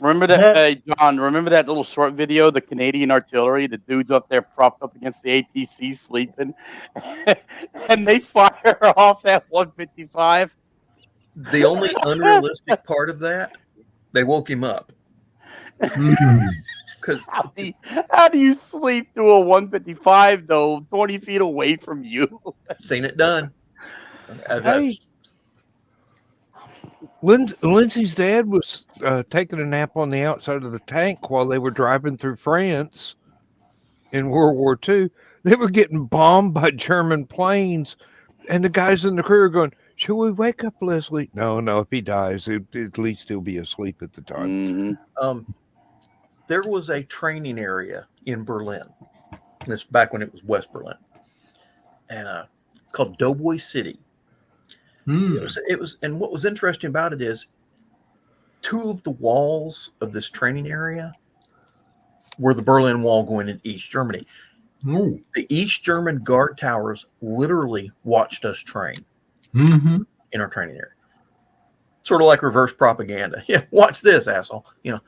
Remember that, John? Remember that little short video, the Canadian artillery? The dude's up there propped up against the APC sleeping, and they fire off that 155. The only unrealistic part of that, they woke him up. Because how do you sleep through a 155 though, 20 feet away from you? Seen it done. Hey. Lindsay's dad was taking a nap on the outside of the tank while they were driving through France in World War II. They were getting bombed by German planes, and the guys in the crew are going, "Should we wake up Leslie?" No. If he dies, at least he'll be asleep at the time. There was a training area in Berlin. This back when it was West Berlin, and it's called Doughboy City. It was, and what was interesting about it is 2 of the walls of this training area were the Berlin Wall going into East Germany. The East German guard towers literally watched us train in our training area. Sort of like reverse propaganda. Yeah, watch this, asshole. And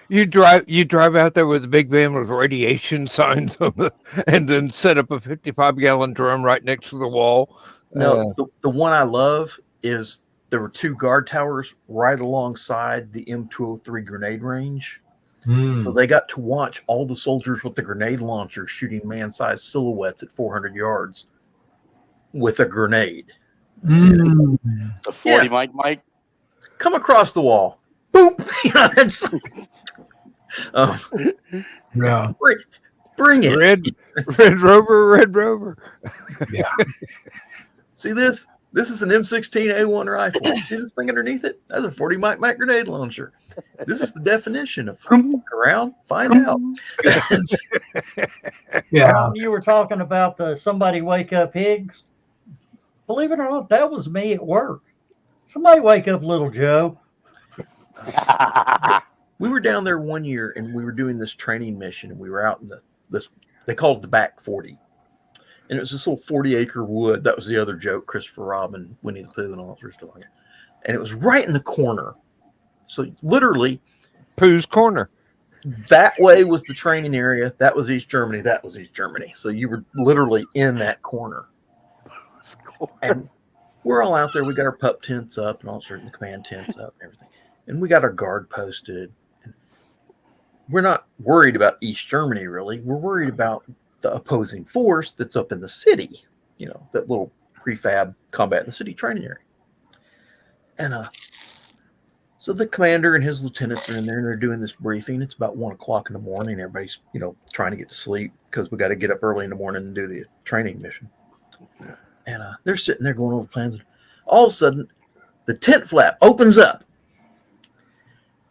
you drive out there with a big van with radiation signs on and then set up a 55-gallon drum right next to the wall. No, the one I love is there were 2 guard towers right alongside the M203 grenade range. So they got to watch all the soldiers with the grenade launchers shooting man-sized silhouettes at 400 yards with a grenade. The 40 Mike. Come across the wall. Boop. Bring it. Red Rover. Yeah. See this? This is an M16A1 rifle. See this thing underneath it? That's a 40 Mike grenade launcher. This is the definition of fuck around, find out. Yeah. You were talking about the somebody wake up Higgs. Believe it or not, that was me at work. Somebody wake up little Joe. We were down there one year and we were doing this training mission, and we were out in this they called it the back 40. And it was this little 40-acre wood. That was the other joke, Christopher Robin, Winnie the Pooh, and all that sort of stuff like that. And it was right in the corner. So literally Pooh's corner. That way was the training area. That was East Germany. That was East Germany. So you were literally in that corner. And we're all out there. We got our pup tents up and all sorts of command tents up and everything. And we got our guard posted. And we're not worried about East Germany, really. We're worried about the opposing force that's up in the city. That little prefab combat in the city training area. And so the commander and his lieutenants are in there and they're doing this briefing. It's about 1 o'clock in the morning. Everybody's, trying to get to sleep because we got to get up early in the morning and do the training mission. And they're sitting there going over plans. All of a sudden, the tent flap opens up.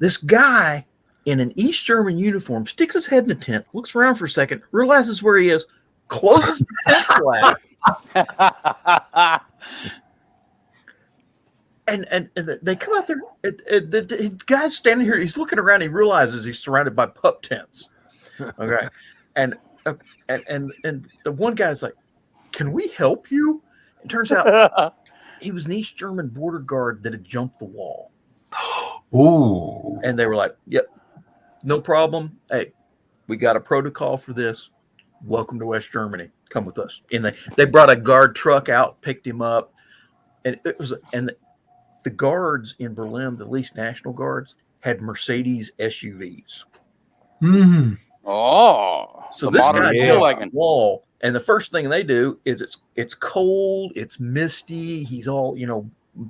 This guy in an East German uniform sticks his head in the tent, looks around for a second, realizes where he is, closes the tent flap. And they come out there. The guy's standing here. He's looking around. He realizes he's surrounded by pup tents. Okay, and the one guy's like, "Can we help you?" It turns out he was an East German border guard that had jumped the wall. Ooh! And they were like, "Yep, no problem. Hey, we got a protocol for this. Welcome to West Germany. Come with us." And they brought a guard truck out, picked him up, and it was the guards in Berlin, the least National Guards, had Mercedes SUVs. Mm-hmm. Oh, so this guy jumps the wall, and the first thing they do is it's cold, it's misty, he's all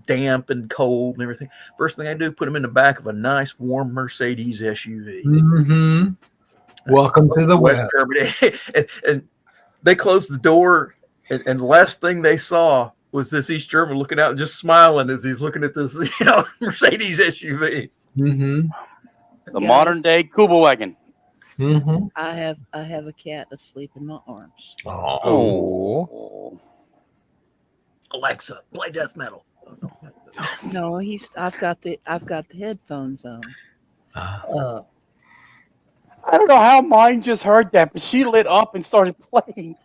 damp and cold and everything. First thing I do, put him in the back of a nice warm Mercedes SUV. Mm-hmm. Welcome to the web. And they closed the door, and the last thing they saw was this East German looking out and just smiling as he's looking at this, Mercedes SUV. Mm-hmm. The modern day Kuba wagon. Mm-hmm. I have a cat asleep in my arms. Oh. Alexa, play death metal. No, I've got the headphones on. I don't know how mine just heard that, but she lit up and started playing.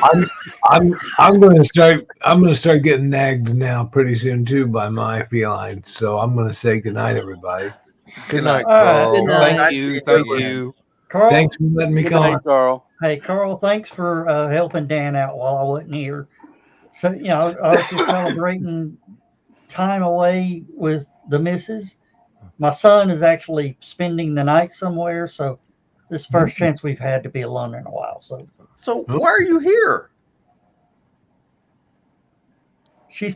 I'm going to start getting nagged now pretty soon too by my feline. So I'm going to say goodnight, everybody. Good night, All right. Carl. Good night. Thank you. Thank you. Carl, Thanks for letting me Good call. night, Carl. hey, Carl, thanks for helping Dan out while I wasn't here. So, I was just celebrating time away with the missus. My son is actually spending the night somewhere, so this is the first chance we've had to be alone in a while. So why are you here? She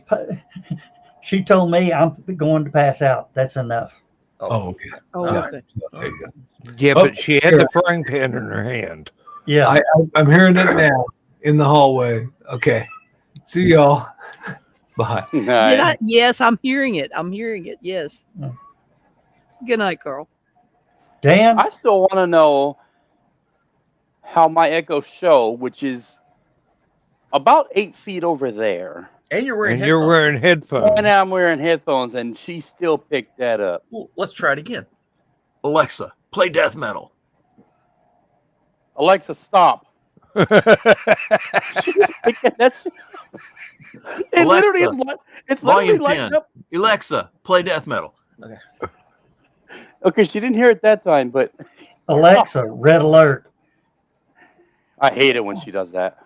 told me I'm going to pass out. That's enough. Oh, okay. Oh, okay. There you go. Yeah, Oh, but she had here. the frying pan in her hand. Yeah. I'm hearing it now in the hallway. Okay. See y'all. Bye. Yes, I'm hearing it. I'm hearing it. Yes. Good night, Carl. Dan? I still want to know how my Echo Show, which is about 8 feet over there. And you're wearing And you're wearing headphones. And I'm wearing headphones, and she still picked that up. Well, let's try it again. Alexa, play death metal. Alexa, stop. That's it. Literally is. It's literally Volume like 10. Alexa, play death metal. Okay. Okay, she didn't hear it that time, but Alexa, red alert. I hate it when she does that.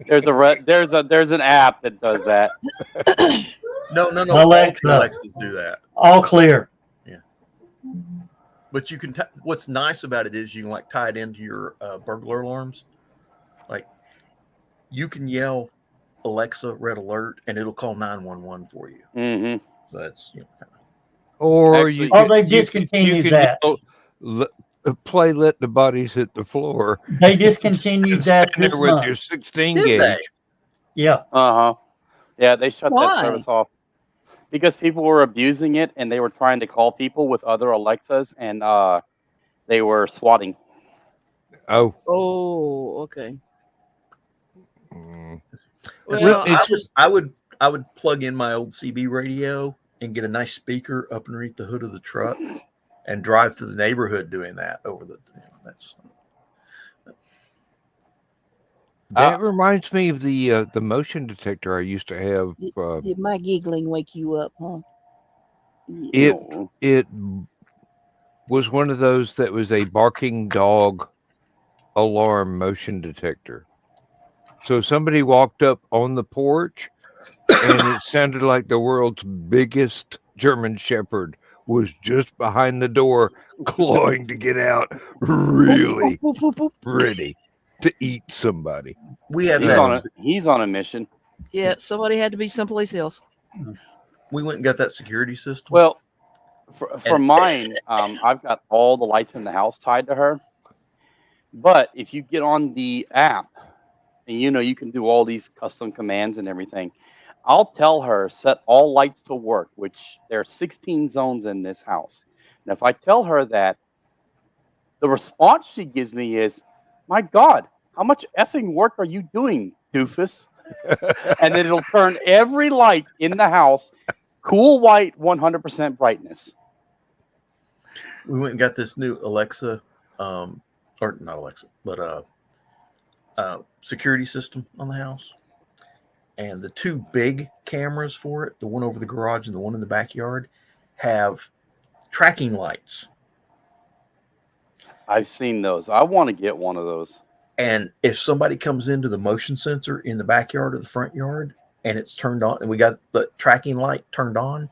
There's an app that does that. No. Alexa. Alexas do that. All clear. Yeah. But you can. What's nice about it is you can like tie it into your burglar alarms. Like you can yell Alexa, red alert, and it'll call 911 for you. Mm-hmm. So that's Or Actually, they discontinued that. Play Let the Bodies Hit the Floor. They discontinued that Stand there this with month. your 16 Did gauge. they? Yeah. Uh-huh. Yeah, they shut Why? that service off because people were abusing it, and they were trying to call people with other Alexas, and they were swatting. Oh. Oh, okay. Mm. Well, I would plug in my old CB radio and get a nice speaker up underneath the hood of the truck and drive through the neighborhood doing that over the. That's. That reminds me of the motion detector I used to have. Did my giggling wake you up, huh? It was one of those that was a barking dog alarm motion detector. So somebody walked up on the porch, and it sounded like the world's biggest German Shepherd was just behind the door, clawing to get out, really ready to eat somebody. We had He's on a mission. Yeah, somebody had to be someplace else. We went and got that security system. Well, for mine, I've got all the lights in the house tied to her. But if you get on the app, and you can do all these custom commands and everything, I'll tell her set all lights to work, which there are 16 zones in this house. And if I tell her that, the response she gives me is, "My God, how much effing work are you doing, doofus?" And then it'll turn every light in the house cool white, 100% brightness. We went and got this new Alexa, or not Alexa, but security system on the house. And the two big cameras for it, the one over the garage and the one in the backyard, have tracking lights. I've seen those. I want to get one of those. And if somebody comes into the motion sensor in the backyard or the front yard and it's turned on, and we got the tracking light turned on,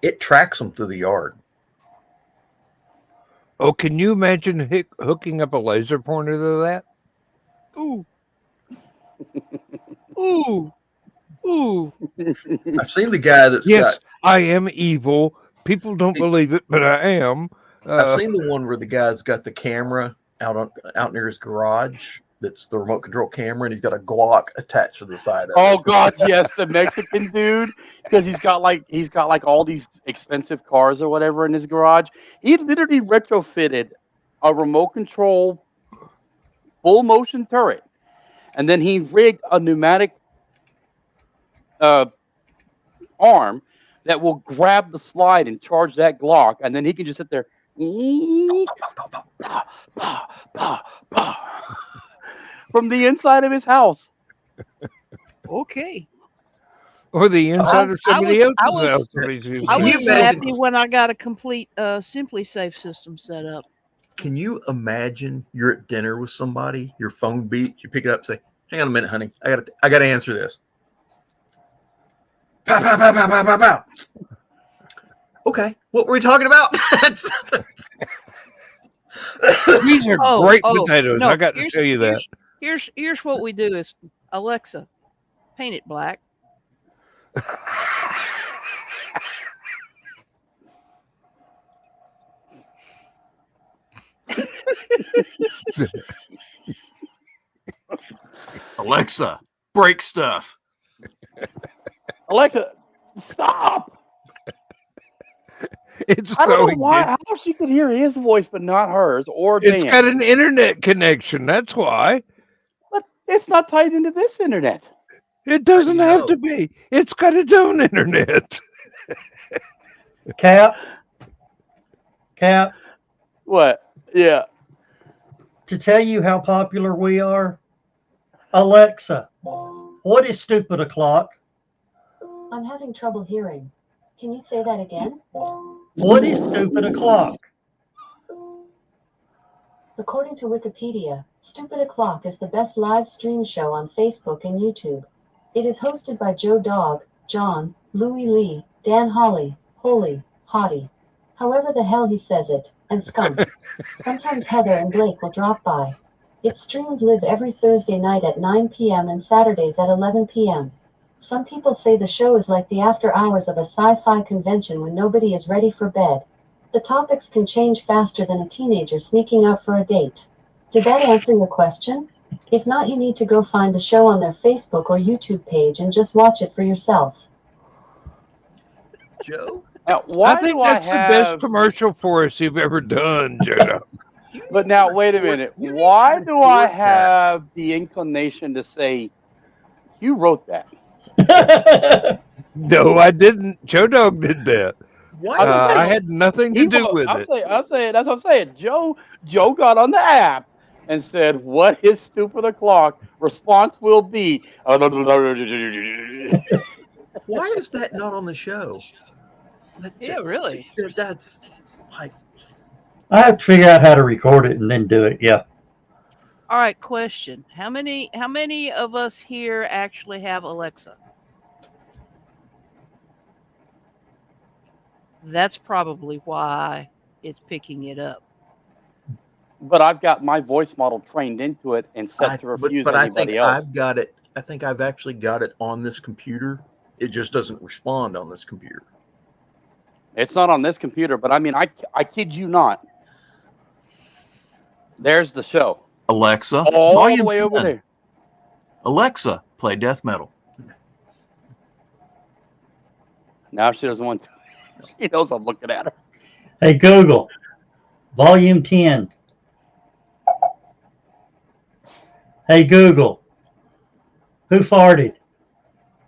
it tracks them through the yard. Oh, can you imagine hooking up a laser pointer to that? Ooh. Ooh. Ooh. I've seen the guy that's Yes, got. I am evil. People don't believe it, but I am. I've seen the one where the guy's got the camera out near his garage. That's the remote control camera, and he's got a Glock attached to the side of it. Oh God, yes, the Mexican dude, because he's got like all these expensive cars or whatever in his garage. He literally retrofitted a remote control full motion turret, and then he rigged a pneumatic arm that will grab the slide and charge that Glock, and then he can just sit there. From the inside of his house. Okay. Or the inside of somebody else's house. I was happy when I got a complete Simply Safe system set up. Can you imagine you're at dinner with somebody, your phone beeps, you pick it up, say, "Hang on a minute, honey, I got to answer this." Pow, pow, pow, pow, pow, pow, pow. Okay, what were we talking about? These are great potatoes. No, I got to show you that. Here's what we do is, Alexa, paint it black. Alexa, break stuff. Alexa, stop. It's I don't so know why. How she could hear his voice but not hers or It's Dan's. got an internet connection. That's why. But it's not tied into this internet. It doesn't have to be. It's got its own internet. Cap. What? Yeah. To tell you how popular we are, Alexa, what is stupid o'clock? I'm having trouble hearing. Can you say that again? What is stupid o'clock? According to Wikipedia, Stupid O'Clock is the best live stream show on Facebook and YouTube. It is hosted by Joe Dog, John, Louie Lee, Dan Holly, Holy, Hottie, however the hell he says it, and Skunk. Sometimes Heather and Blake will drop by. It's streamed live every Thursday night at 9 p.m. and Saturdays at 11 p.m. Some people say the show is like the after hours of a sci-fi convention when nobody is ready for bed. The topics can change faster than a teenager sneaking out for a date. Did that answer your question? If not, you need to go find the show on their Facebook or YouTube page and just watch it for yourself. Joe? Now, why I think do that's I the have... best commercial for us you've ever done, Joe. But now, wait a minute. Why do I have the inclination to say, you wrote that? No, I didn't. Joe Dog did that. What? I had nothing to do with it. I'm saying, that's what I'm saying. Joe got on the app and said, "What is stupid o'clock?" Response will be. Why is that not on the show? Yeah, really. That's like. I have to figure out how to record it and then do it. Yeah. All right, question. How many of us here actually have Alexa? That's probably why it's picking it up. But I've got my voice model trained into it and set to refuse but I anybody think else. I've got it. I think I've actually got it on this computer. It just doesn't respond on this computer. It's not on this computer, but I mean, I kid you not. There's the show. Alexa, all the volume way over 10. there. Alexa, play death metal. Now she doesn't want to. She knows I'm looking at her. Hey, Google, volume 10. Hey, Google, who farted?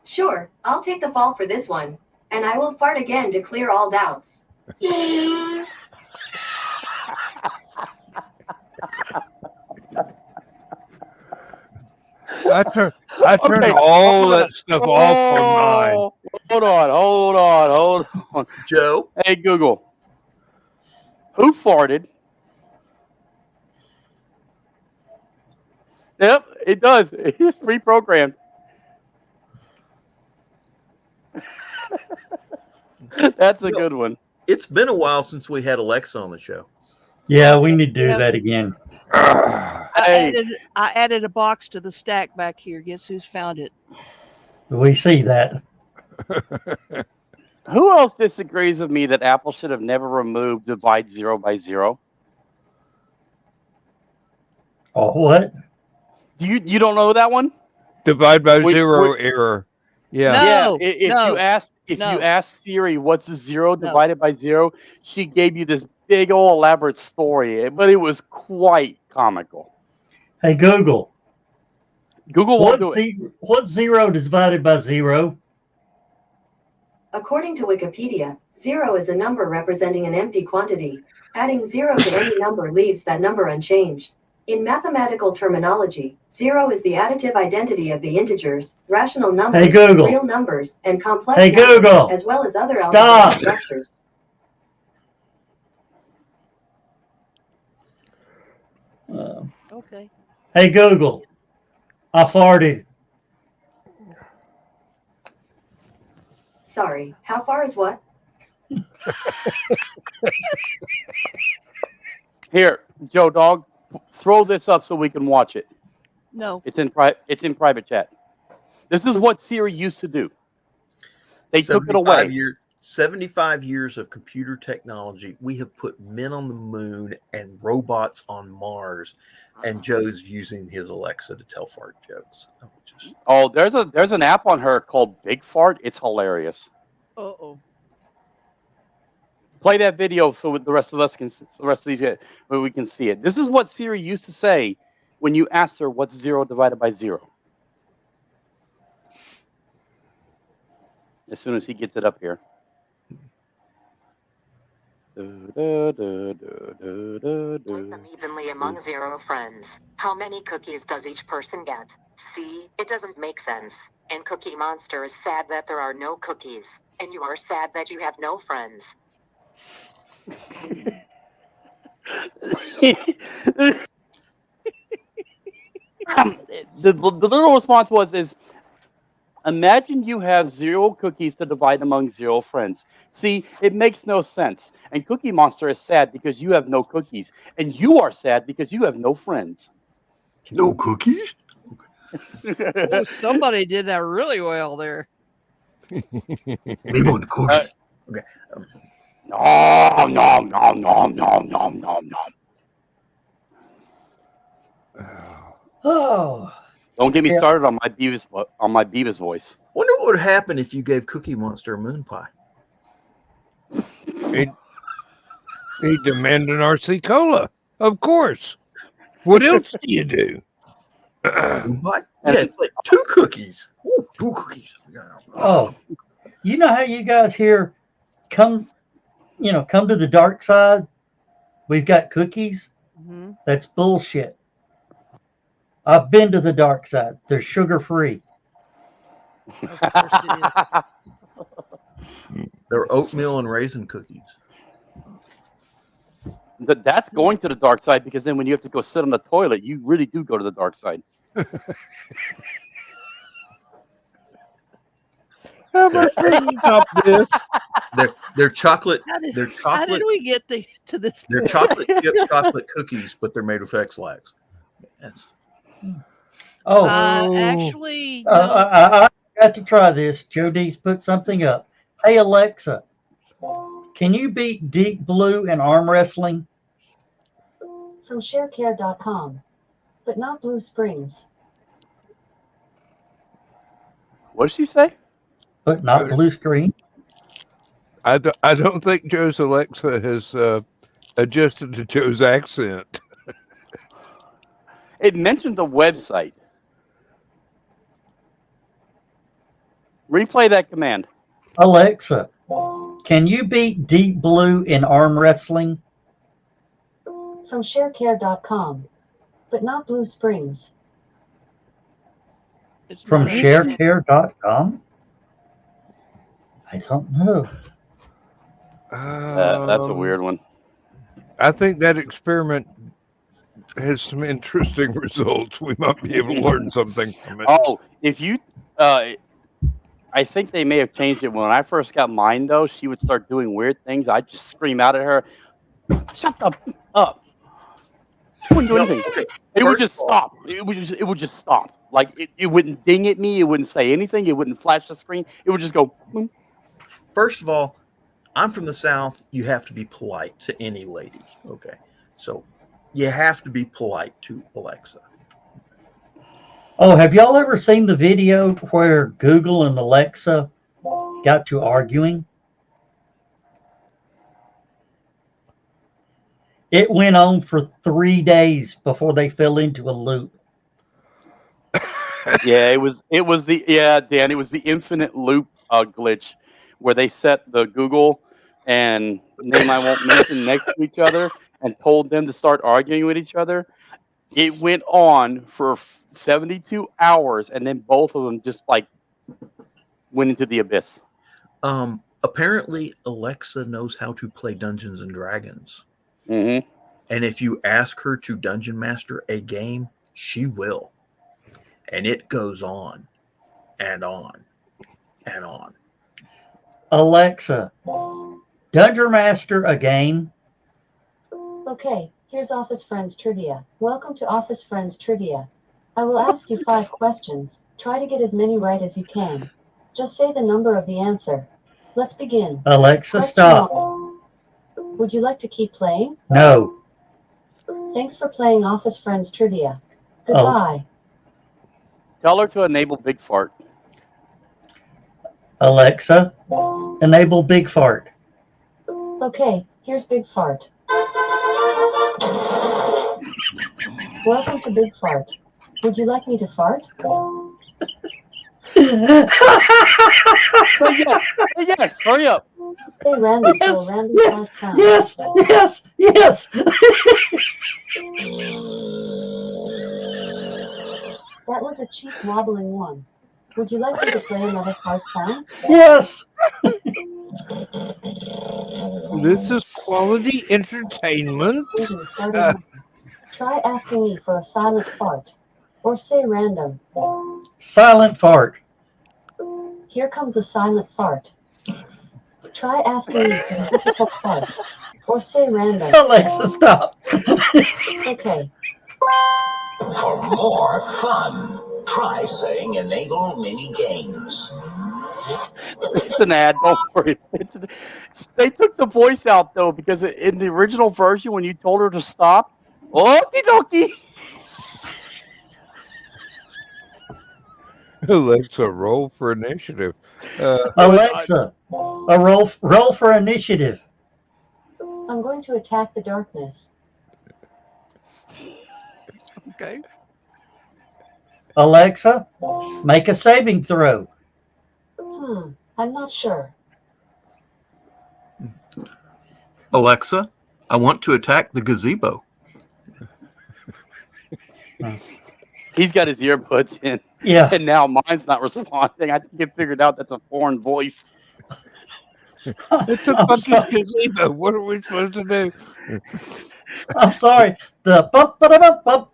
Sure, I'll take the fall for this one. And I will fart again to clear all doubts. I turned all that stuff off on mine. Hold on. Joe? Hey, Google. Who farted? Yep, it does. It's pre-programmed. That's a good one. It's been a while since we had Alexa on the show. Yeah, we need to do that again. I added a box to the stack back here. Guess who's found it? We see that. Who else disagrees with me that Apple should have never removed divide 0 by 0? Oh, what? You don't know that one? Divide by zero error. Yeah. No, If no, you no. ask Siri what's 0 No. divided by 0, she gave you this big old elaborate story, but it was quite comical. Hey, Google. Google won't do it. What's 0 divided by 0? According to Wikipedia, 0 is a number representing an empty quantity. Adding 0 to any number leaves that number unchanged. In mathematical terminology, 0 is the additive identity of the integers, rational numbers, Hey, Google. real numbers, and complex Hey, numbers, Google. as well as other Stop. algebraic structures. Okay. Hey, Google. I farted. Sorry, how far is what? Here, Joe Dog, throw this up so we can watch it. No. It's in private chat. This is what Siri used to do. They took it away. 75 years of computer technology. We have put men on the moon and robots on Mars, and Joe's using his Alexa to tell fart jokes. Oh, there's an app on her called Big Fart. It's hilarious. Uh-oh. Play that video so the rest of us can, we can see it. This is what Siri used to say when you asked her what's 0 divided by 0. As soon as he gets it up here. Put them evenly among 0 friends. How many cookies does each person get? See, it doesn't make sense. And Cookie Monster is sad that there are no cookies, and you are sad that you have no friends. The little response was, imagine you have 0 cookies to divide among 0 friends. See, it makes no sense. And Cookie Monster is sad because you have no cookies. And you are sad because you have no friends. No cookies? Oh, somebody did that really well there. We want cookies. Okay. No. Oh. Don't get me started on my Beavis voice. Wonder what would happen if you gave Cookie Monster a moon pie. He'd demand an RC Cola, of course. What else do you do? What? Yeah, it's like 2 cookies. Ooh, 2 cookies. Oh, you know how you guys here come to the dark side? We've got cookies. Mm-hmm. That's bullshit. I've been to the dark side. They're sugar free. Of course it is. They're oatmeal and raisin cookies. That's going to the dark side, because then when you have to go sit on the toilet, you really do go to the dark side. How much can you top this? They're chocolate. How did we get to this? They're chocolate cookies, but they're made with X-Lax. Yes. Oh, actually, no. I got to try this. Joe D's put something up. Hey Alexa, can you beat Deep Blue in arm wrestling? From sharecare.com, but not Blue Springs. What did she say? But not Blue Screen. I don't think Joe's Alexa has adjusted to Joe's accent. It mentioned the website. Replay that command. Alexa, can you beat Deep Blue in arm wrestling? From sharecare.com, but not Blue Springs. From sharecare.com? I don't know. That's a weird one. I think that experiment has some interesting results. We might be able to learn something from it. Oh, if you, I think they may have changed it. When I first got mine, though, she would start doing weird things. I'd just scream out at her, "Shut up!" She wouldn't do anything. It would just stop. It would just stop. Like it wouldn't ding at me. It wouldn't say anything. It wouldn't flash the screen. It would just go. Boom. First of all, I'm from the South. You have to be polite to any lady. Okay. So you have to be polite to Alexa. Oh, have y'all ever seen the video where Google and Alexa got to arguing? It went on for 3 days before they fell into a loop. Yeah, it was Dan. It was the infinite loop glitch where they set the Google and name I won't mention next to each other and told them to start arguing with each other. It went on for 72 hours, and then both of them just like went into the abyss. Apparently, Alexa knows how to play Dungeons and Dragons. Mm-hmm. And if you ask her to dungeon master a game, she will. And it goes on and on and on. Alexa, Dungeon Master a game. Okay, here's Office Friends Trivia. Welcome to Office Friends Trivia. I will ask you 5 questions. Try to get as many right as you can. Just say the number of the answer. Let's begin. Alexa, Question stop. 1. Would you like to keep playing? No. Thanks for playing Office Friends Trivia. Goodbye. Tell her to enable Big Fart. Alexa, enable Big Fart. Okay, here's Big Fart. Welcome to Big Fart. Would you like me to fart? Yes, hurry up. Say random for a random fart sound. Yes. That was a cheap wobbling one. Would you like me to play another fart sound? Yes. This is quality entertainment. Try asking me for a silent fart. Or say random. Silent fart. Here comes a silent fart. Try asking me for a difficult fart. Or say random. Alexa, stop. Okay. For more fun, try saying enable mini games. It's an ad. Don't worry. They took the voice out though because in the original version, when you told her to stop, okie dokie. Alexa, roll for initiative. Alexa, a roll for initiative. I'm going to attack the darkness. Okay. Alexa, make a saving throw. I'm not sure. Alexa, I want to attack the gazebo. He's got his earbuds in. Yeah. And now mine's not responding. I think it figured out that's a foreign voice. It's a fucking gazebo. What are we supposed to do? I'm sorry. The bump, bump, bump.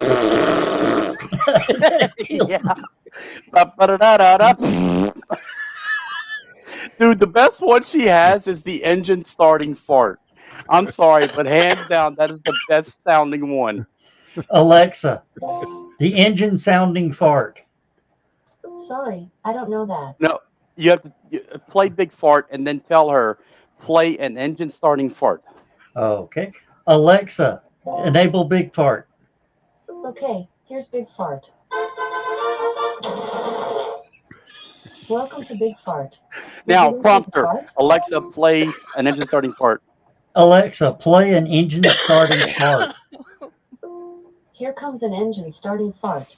Dude, the best one she has is the engine starting fart. I'm sorry, but hands down, that is the best sounding one. Alexa, the engine sounding fart. Sorry, I don't know that. No, you have to play Big Fart and then tell her, play an engine starting fart. Okay. Alexa, enable Big Fart. Okay, here's Big Fart. Welcome to Big Fart. Now, prompt her. Alexa, play an engine starting fart. Alexa, play an engine starting fart. Here comes an engine starting fart.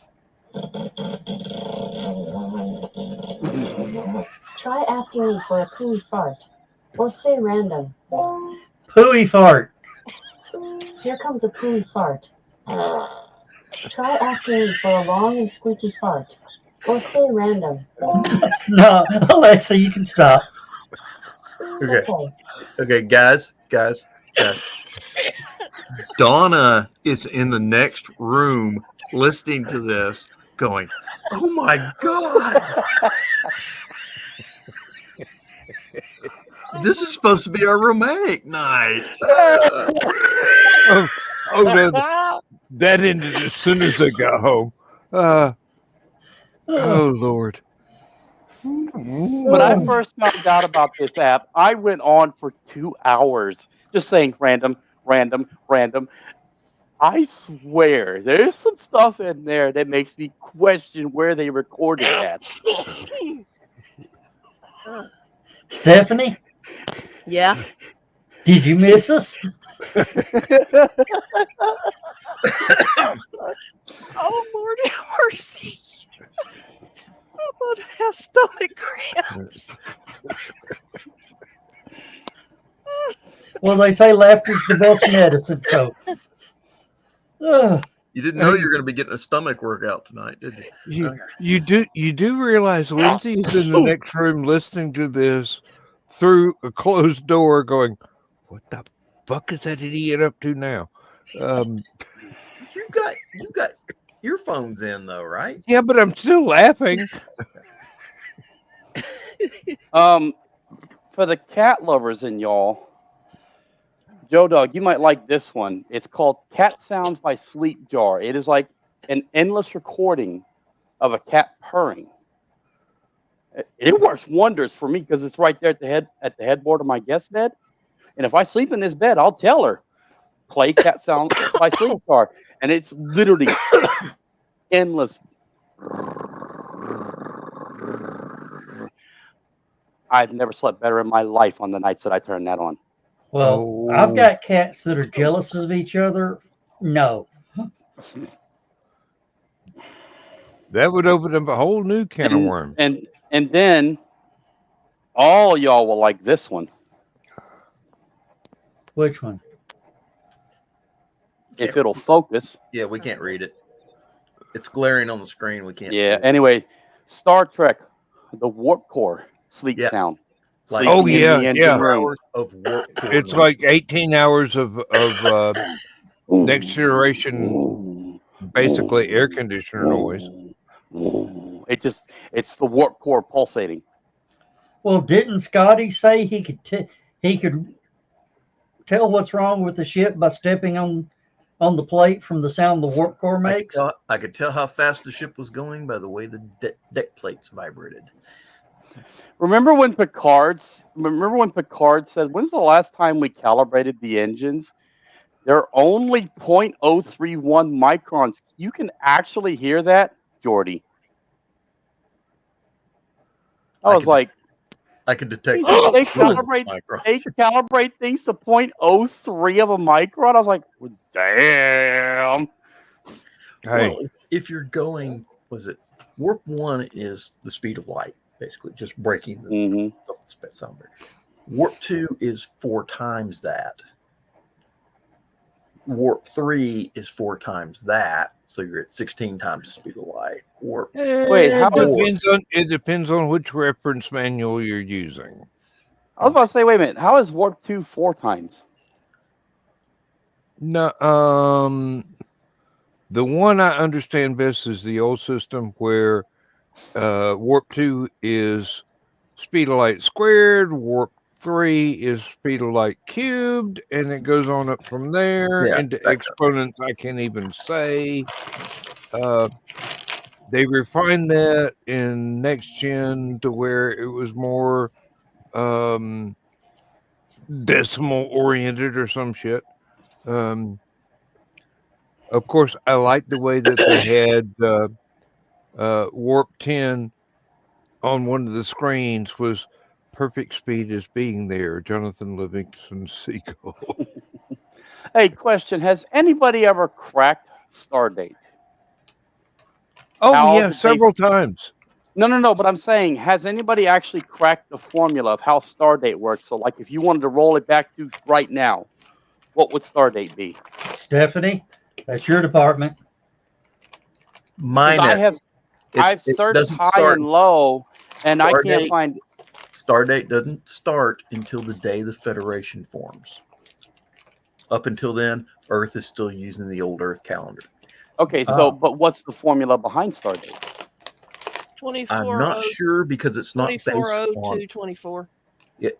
Try asking me for a pooey fart. Or say random. Pooey fart. Here comes a pooey fart. Try asking me for a long and squeaky fart. Or say random. No, Alexa, you can stop. Okay, guys. Donna is in the next room listening to this going, oh my God. This is supposed to be our romantic night. No, that ended as soon as I got home. Oh Lord. When I first found out about this app, I went on for 2 hours just saying random, random, random. I swear, there's some stuff in there that makes me question where they recorded that. Stephanie, Yeah. did you miss us? Oh Lord have mercy. I'm gonna have stomach cramps. Well, they say laughter's the best medicine, folks. Ugh. You didn't know you were going to be getting a stomach workout tonight, did you? You do realize Lindsay is in the next room listening to this through a closed door, going, "What the fuck is that idiot up to now?" You got earphones in though, right? Yeah, but I'm still laughing. For the cat lovers in y'all, Joe Dog, you might like this one. It's called Cat Sounds by Sleep Jar. It is like an endless recording of a cat purring. It works wonders for me because it's right there at the headboard of my guest bed. And if I sleep in this bed, I'll tell her, play Cat Sounds by Sleep Jar. And it's literally endless. I've never slept better in my life on the nights that I turn that on. Well, I've got cats that are jealous of each other. No. That would open up a whole new can of worms. And then all y'all will like this one. Which one? If it'll focus. Yeah, we can't read it. It's glaring on the screen. We can't. Yeah. See it. Anyway, Star Trek, the Warp Core sleep sound. Like Sleeping in the engine room. hours of work. It's like 18 hours of next generation, basically air conditioner noise. It's the Warp Core pulsating. Well, didn't Scotty say he could tell what's wrong with the ship by stepping on the plate from the sound the warp core makes? I could tell how fast the ship was going by the way the deck plates vibrated. Remember when Picard said, "When's the last time we calibrated the engines? They're only 0.031 microns." You can actually hear that, Jordy. I was like, I can detect. They calibrate things to 0.03 of a micron. I was like, damn. Well, if you're going, warp 1 is the speed of light, basically just breaking the sound barrier. Warp 2 is 4 times that. Warp 3 is 4 times that, so you're at 16 times the speed of light. It depends on which reference manual you're using. I was about to say, wait a minute, how is Warp 2 4 times? No, the one I understand best is the old system where Warp 2 is speed of light squared, Warp 3 is speed of light cubed, and it goes on up from there into exponents I can't even say. They refined that in next gen to where it was more decimal oriented or some shit. Of course, I like the way that they had Warp 10 on one of the screens was perfect speed as being there. Jonathan Livingston Seagull. Hey, question. Has anybody ever cracked Stardate? Oh, several times. No, but I'm saying, has anybody actually cracked the formula of how Stardate works? So, like, if you wanted to roll it back to right now, what would Stardate be? Stephanie, that's your department. I've searched high and low, and I can't find. Stardate doesn't start until the day the Federation forms. Up until then, Earth is still using the old Earth calendar. Okay, so but what's the formula behind Stardate? 24. I'm not sure because it's not based on 24.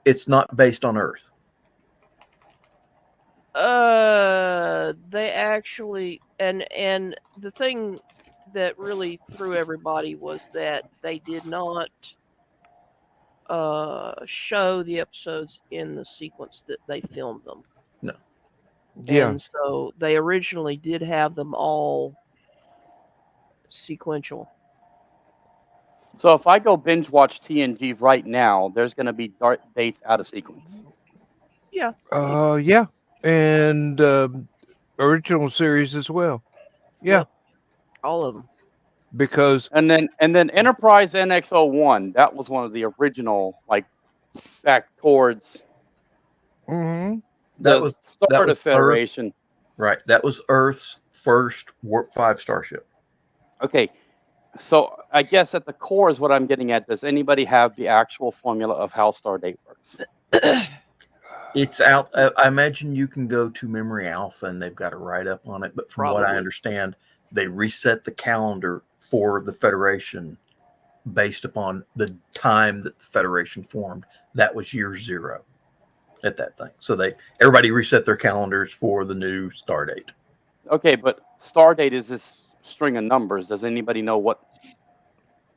It's not based on Earth. They actually and the thing that really threw everybody was that they did not show the episodes in the sequence that they filmed them. No. Yeah. And so they originally did have them all sequential. So if I go binge watch TNG right now, there's going to be dark dates out of sequence. Yeah. Yeah. And original series as well. Yeah. Yep. All of them. Because And then Enterprise NX-01, that was one of the original, like back towards Mhm. That was start of Federation. Earth, right. That was Earth's first Warp 5 starship. Okay. So I guess at the core is what I'm getting at. Does anybody have the actual formula of how Stardate works? It's out. I imagine you can go to Memory Alpha and they've got a write-up on it. But from what I Probably. understand, they reset the calendar for the Federation based upon the time that the Federation formed. That was year 0 at that thing. So everybody reset their calendars for the new Stardate. Okay, but Stardate is this string of numbers. Does anybody know what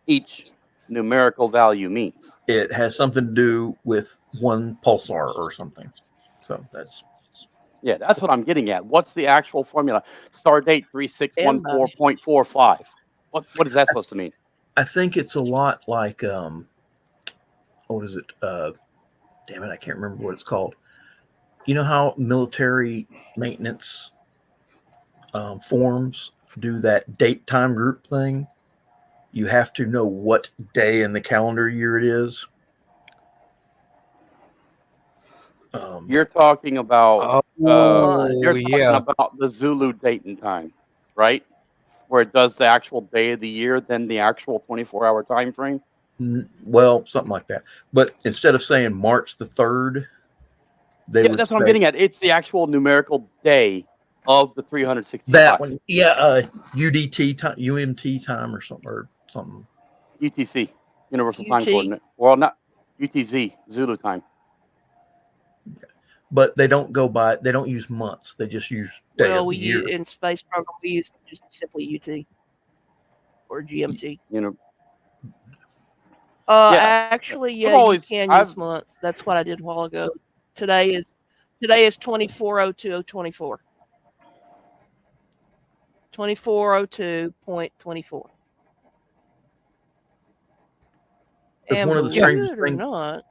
each numerical value means? It has something to do with one pulsar or something. So that's what I'm getting at. What's the actual formula? Stardate 3614.45. What is that supposed to mean? I think it's a lot like what is it? Damn it, I can't remember what it's called. You know how military maintenance forms do that date time group thing? You have to know what day in the calendar year it is. You're talking about yeah. about the Zulu date and time, right? Where it does the actual day of the year, then the actual 24-hour time frame. Well, something like that. But instead of saying March the 3rd, that's what I'm getting at. It's the actual numerical day of the 365. That one, yeah, UDT time, UMT time, or something. UTC, Universal Time Coordinate. Well, not UTZ, Zulu time. But they don't go by. They don't use months. They just use day of the year. In space program we use just simply UT or GMT. Actually, you can use months. That's what I did a while ago. Today is 24/02/24. 24/02.24. And one of the strangest things. Not.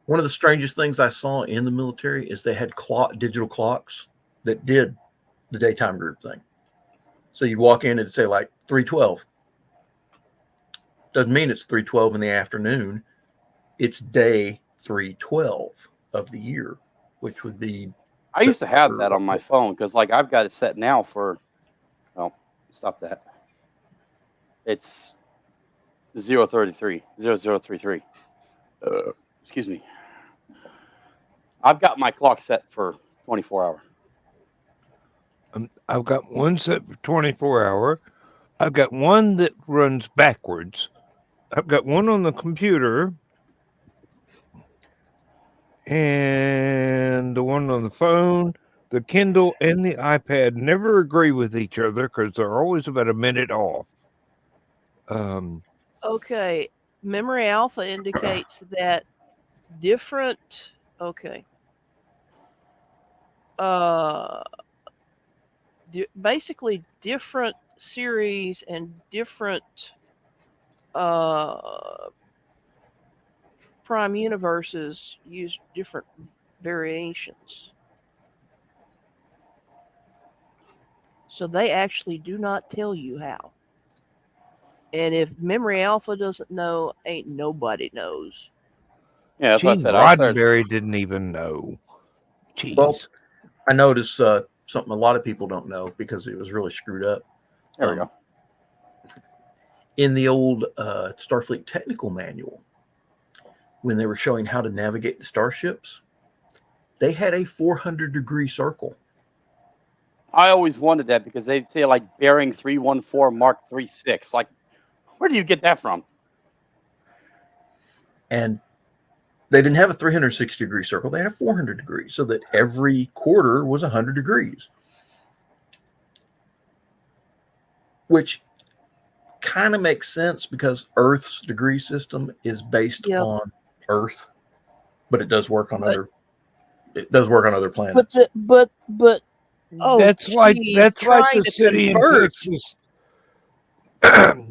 One of the strangest things I saw in the military is they had digital clocks that did the daytime group thing. So you walk in and say like 3:12. Doesn't mean it's 3:12 in the afternoon. It's day 3:12 of the year, which would be. I used to have that on my phone because, like, I've got it set now for. Oh, stop that. It's 033 0033. Excuse me. I've got my clock set for 24-hour. I've got one set for 24-hour. I've got one that runs backwards. I've got one on the computer. And the one on the phone, the Kindle, and the iPad never agree with each other because they're always about a minute off. Okay. Memory Alpha indicates that different. Okay. Basically different series and different prime universes use different variations. So they actually do not tell you how. And if Memory Alpha doesn't know, ain't nobody knows. Yeah, that's Gene what I said. Roddenberry didn't even know. Jeez. Well, I noticed something a lot of people don't know because it was really screwed up. There we go. In the old Starfleet technical manual, when they were showing how to navigate the starships, they had a 400-degree circle. I always wondered that because they'd say like bearing 314 Mark 36. Like, where do you get that from? And they didn't have a 360-degree circle. They had a 400-degree, so that every quarter was 100 degrees. Which kind of makes sense because Earth's degree system is based on Earth, but it does work on other. It does work on other planets. But oh, that's like trying the to city in convert. Texas.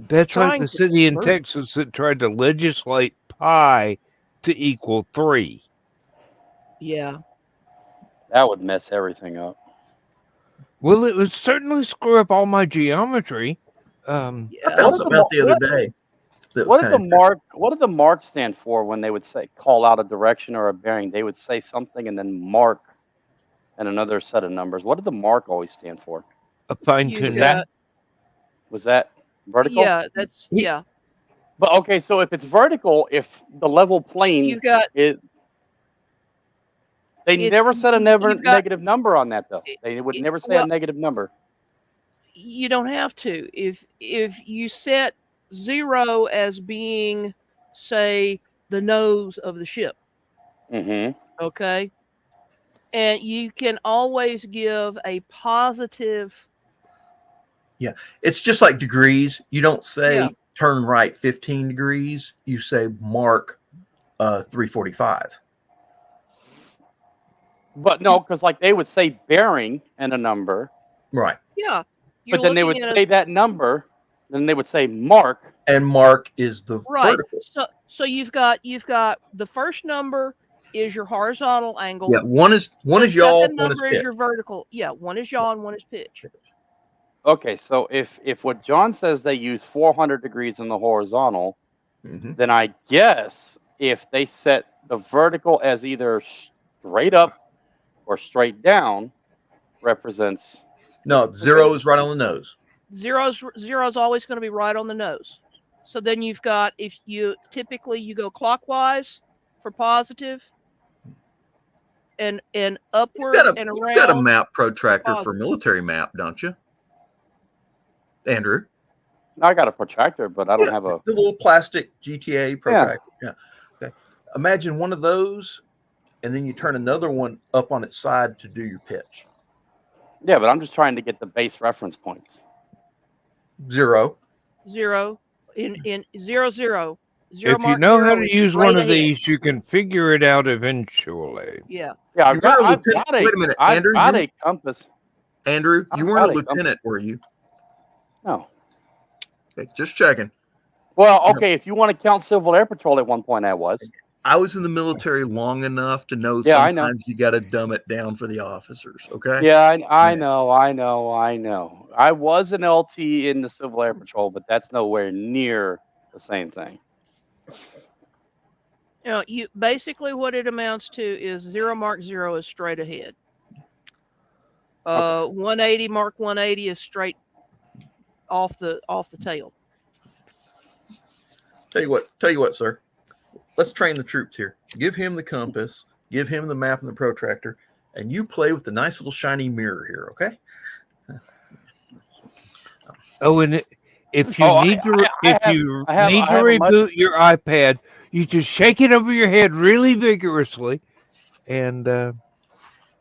That's like the city in Texas that tried to legislate pi to equal 3. Yeah. That would mess everything up. Well, it would certainly screw up all my geometry. I found something out the other day. What did the mark stand for when they would say call out a direction or a bearing? They would say something and then mark and another set of numbers. What did the mark always stand for? A fine tuning. Was that vertical? Yeah, that's yeah. But okay, so if it's vertical, if the level plane is, they never said a negative number on that though. They would never say a negative number. You don't have to. If you set 0 as being, say, the nose of the ship. Mm-hmm. Okay. And you can always give a positive. Yeah, it's just like degrees. You don't say turn right 15 degrees. You say mark 345. But no, because like they would say bearing and a number. Right. Yeah. But then they would say that number. Then they would say mark. And mark is the vertical. So you've got the first number is your horizontal angle. Yeah, one is yaw, second one is number pitch. is your vertical. Yeah, one is yaw and one is pitch. Okay, so if what John says they use 400 degrees in the horizontal, then I guess if they set the vertical as either straight up or straight down, represents. No, 0 is right on the nose. Zero is always going to be right on the nose. So then you've got, if you typically you go clockwise for positive and upward and around. You've got a map protractor for military map, don't you? Andrew? I got a protractor, but I don't have a... The little plastic GTA protractor. Yeah. Okay. Imagine one of those, and then you turn another one up on its side to do your pitch. Yeah, but I'm just trying to get the base reference points. 0. 0 in 0 0. If you know how to use one of these, you can figure it out eventually. Yeah. Yeah, I've got wait a minute, Andrew. I've got a compass. Andrew, you weren't a lieutenant, were you? No. Okay, just checking. Well, okay, if you want to count Civil Air Patrol, at one point I was. I was in the military long enough to know I know. sometimes you got to dumb it down for the officers, okay? Yeah, I know. I was an LT in the Civil Air Patrol, but that's nowhere near the same thing. You know, basically what it amounts to is 0 mark 0 is straight ahead. 180 mark 180 is straight off the tail. Tell you what, sir. Let's train the troops here. Give him the compass, give him the map and the protractor, and you play with the nice little shiny mirror here, okay? Oh, and if you need to reboot your iPad, you just shake it over your head really vigorously, and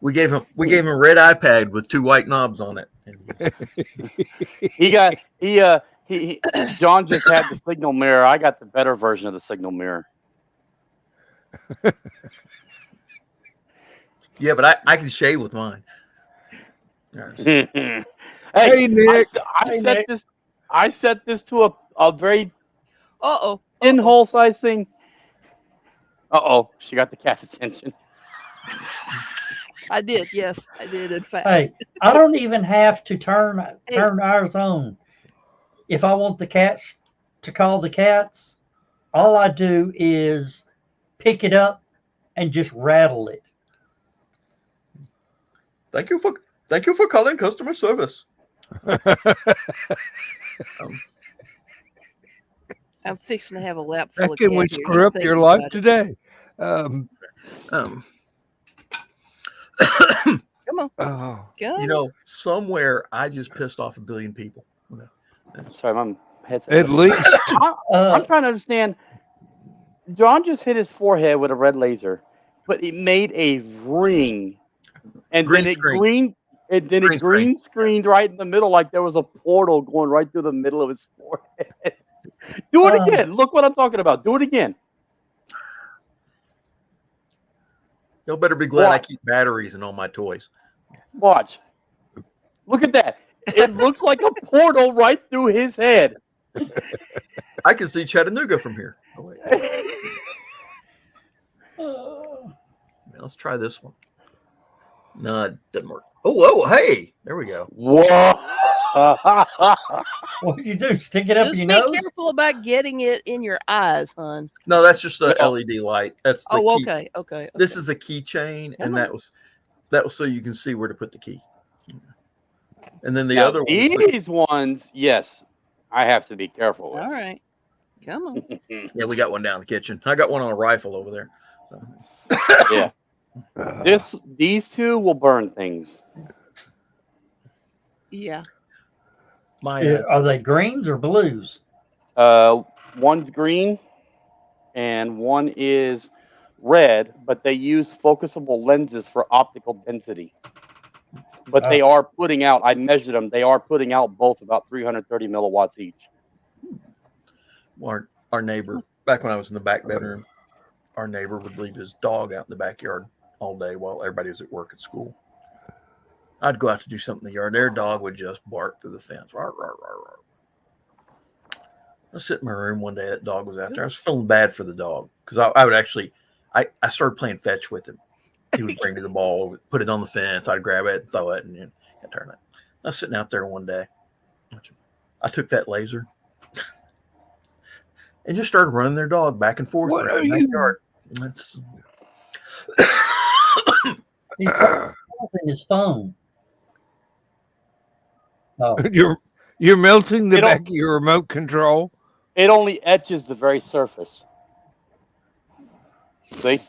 we gave him a red iPad with 2 white knobs on it. John just had the signal mirror. I got the better version of the signal mirror. Yeah, but I can shave with mine. Hey, Nick. I set this to a very in hole size thing. She got the cat's attention. I did, yes, I did. In fact, hey, I don't even have to turn ours on. If I want the cats to call the cats, all I do is pick it up and just rattle it. Thank you for calling customer service. I'm fixing to have a lap full of can we screw up your life today? Come on. Oh. You know, somewhere I just pissed off 1 billion people. Sorry, my headset. At least. I'm trying to understand. John just hit his forehead with a red laser, but it made a ring, and then it green screened right in the middle, like there was a portal going right through the middle of his forehead. Do it again. Look what I'm talking about. Do it again. Y'all better be glad I Watch. keep batteries in all my toys. Watch. Look at that. It looks like a portal right through his head. I can see Chattanooga from here. Oh, wait. Let's try this one. No, it doesn't work. Oh, whoa, hey, there we go. Whoa. What did you do? Stick it up Just your be nose? careful about getting it in your eyes, hon. No, that's just a LED light. That's the key. Okay, okay. This is a keychain, and that was so you can see where to put the key. And then the Now, other one. these ones, yes, I have to be careful with. All right. Come on. Yeah, we got one down in the kitchen. I got one on a rifle over there. So. Yeah. These two will burn things. Yeah. Are they greens or blues? One's green and one is red, but they use focusable lenses for optical density. But they are putting out, I measured them, they are putting out both about 330 milliwatts each. Our neighbor, back when I was in the back bedroom, our neighbor would leave his dog out in the backyard all day while everybody was at work at school. I'd go out to do something in the yard. Their dog would just bark through the fence. Rawr, rawr, rawr, rawr. I was sitting in my room one day. That dog was out there. I was feeling bad for the dog because I would actually, I started playing fetch with him. He would bring me the ball, put it on the fence. I'd grab it, throw it, and turn it. I was sitting out there one day. I took that laser and just started running their dog back and forth around the backyard. That's He's in his phone. Oh. You're melting the back of your remote control. It only etches the very surface. See?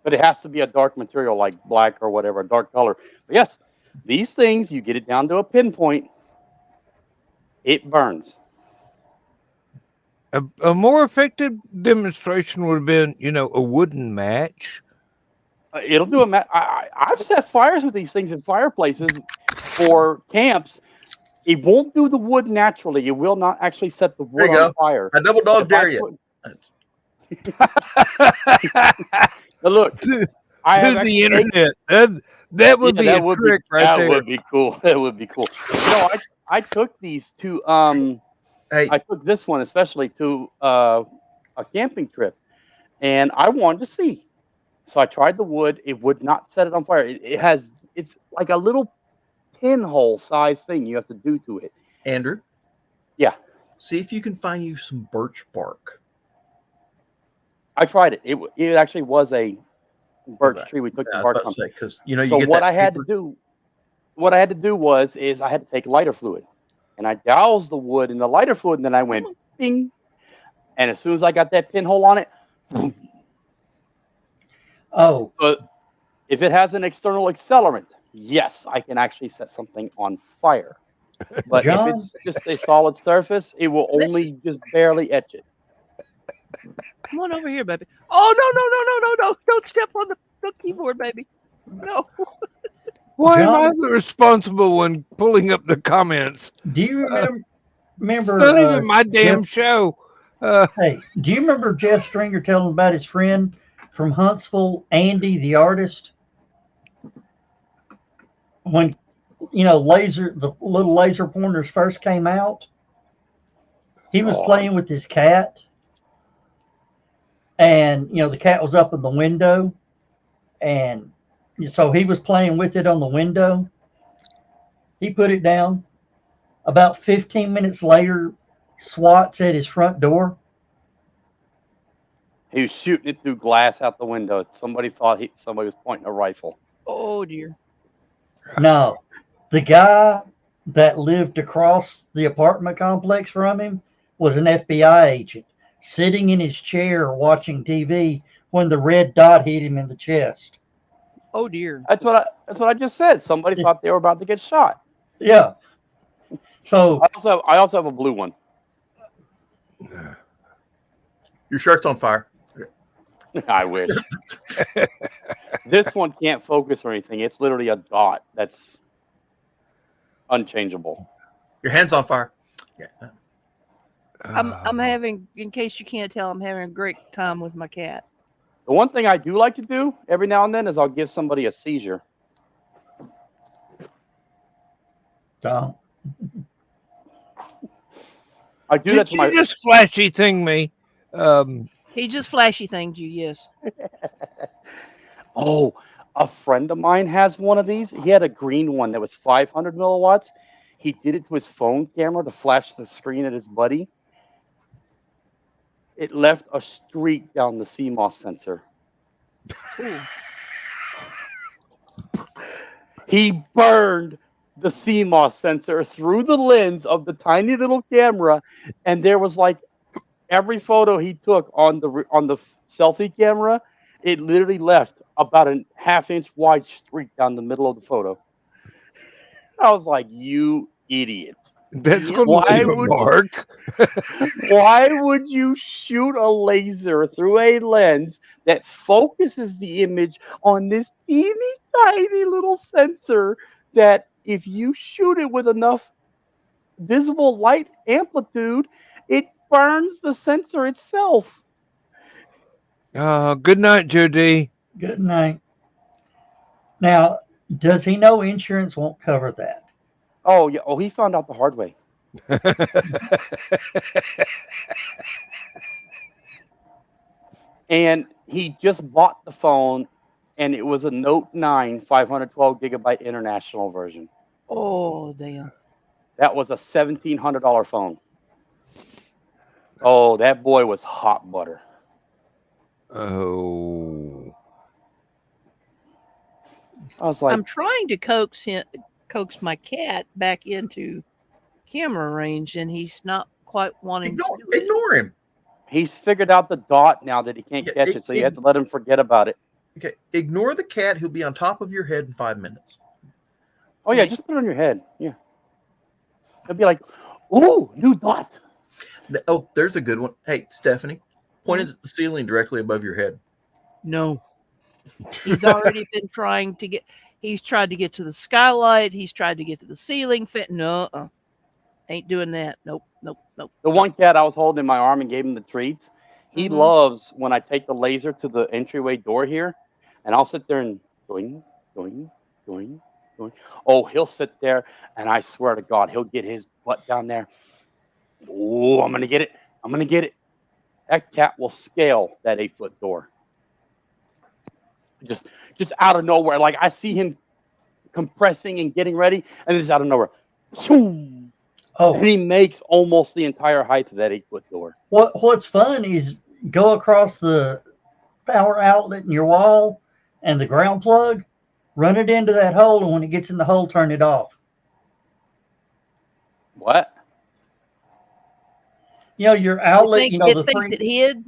But it has to be a dark material like black or whatever, a dark color. But yes, these things, you get it down to a pinpoint, it burns. A more effective demonstration would have been, a wooden match. It'll do a match. I've set fires with these things in fireplaces for camps. It won't do the wood naturally. It will not actually set the wood on fire. I double dog dare you. Now look, I have the internet. That would be a trick right there. That would be cool. That would be cool. I took these to I took this one especially to a camping trip, and I wanted to see. So I tried the wood. It would not set it on fire. It's like a little pinhole size thing you have to do to it. Andrew? Yeah. See if you can find you some birch bark. I tried it. It actually was a birch tree. We took the bark from. Because so what I had to do I had to take lighter fluid, and I doused the wood in the lighter fluid, and then I went bing, and as soon as I got that pinhole on it, boom. Oh. But if it has an external accelerant, yes, I can actually set something on fire. But John? if it's just a solid surface, it will only just barely etch it. Come on over here, baby. Oh, no. Don't step on the keyboard, baby. No. Why am I the responsible one pulling up the comments? Do you remember? It's not even my damn show. Hey, do you remember Jeff Stringer telling about his friend from Huntsville, Andy, the artist? When, the little laser pointers first came out, he was playing with his cat. And, the cat was up in the window. And so he was playing with it on the window. He put it down. About 15 minutes later, SWAT's at his front door. He was shooting it through glass out the window. Somebody thought somebody was pointing a rifle. Oh, dear. No. The guy that lived across the apartment complex from him was an FBI agent, sitting in his chair watching TV when the red dot hit him in the chest. Oh, dear. That's what I just said. Somebody thought they were about to get shot. Yeah. So I also have a blue one. Your shirt's on fire. I wish. This one can't focus or anything. It's literally a dot that's unchangeable. Your hand's on fire. Yeah. I'm having, in case you can't tell, I'm having a great time with my cat. The one thing I do like to do every now and then is I'll give somebody a seizure. Don't. I do Did that to you my. just flashy thing me? He just flashy thinged you, yes. Oh, a friend of mine has one of these. He had a green one that was 500 milliwatts. He did it to his phone camera to flash the screen at his buddy. It left a streak down the CMOS sensor. Ooh. He burned the CMOS sensor through the lens of the tiny little camera, and there was like every photo he took on the selfie camera, it literally left about a half-inch wide streak down the middle of the photo. I was like, "You idiot! That's going to leave a mark." Why would you shoot a laser through a lens that focuses the image on this teeny tiny little sensor that if you shoot it with enough visible light amplitude, it burns the sensor itself? Good night, Jody. Good night. Now, does he know insurance won't cover that? Oh yeah. Oh, he found out the hard way. And he just bought the phone, and it was a Note 9 512 gigabyte international version. Oh, damn. That was a $1,700 phone. Oh, that boy was hot butter. Oh. I was like, I'm trying to coax my cat back into camera range, and he's not quite wanting to do it. Ignore him. He's figured out the dot now that he can't catch it, so you have to let him forget about it. Okay, ignore the cat. He'll be on top of your head in 5 minutes. Oh yeah, just put it on your head. Yeah. It'll be like, ooh, new dot. Oh, there's a good one. Hey, Stephanie, point it at the ceiling directly above your head. No. He's already been trying to get. He's tried to get to the skylight. He's tried to get to the ceiling. No, ain't doing that. Nope. The one cat I was holding in my arm and gave him the treats. He loves when I take the laser to the entryway door here, and I'll sit there and doing. Oh, he'll sit there, and I swear to God, he'll get his butt down there. Oh, I'm gonna get it. That cat will scale that 8-foot door. Just out of nowhere. Like I see him compressing and getting ready, and just out of nowhere. Boom. Oh. And he makes almost the entire height of that 8-foot door. What's fun is go across the power outlet in your wall and the ground plug, run it into that hole, and when it gets in the hole, turn it off. What? You know, your outlet, It thinks it hid?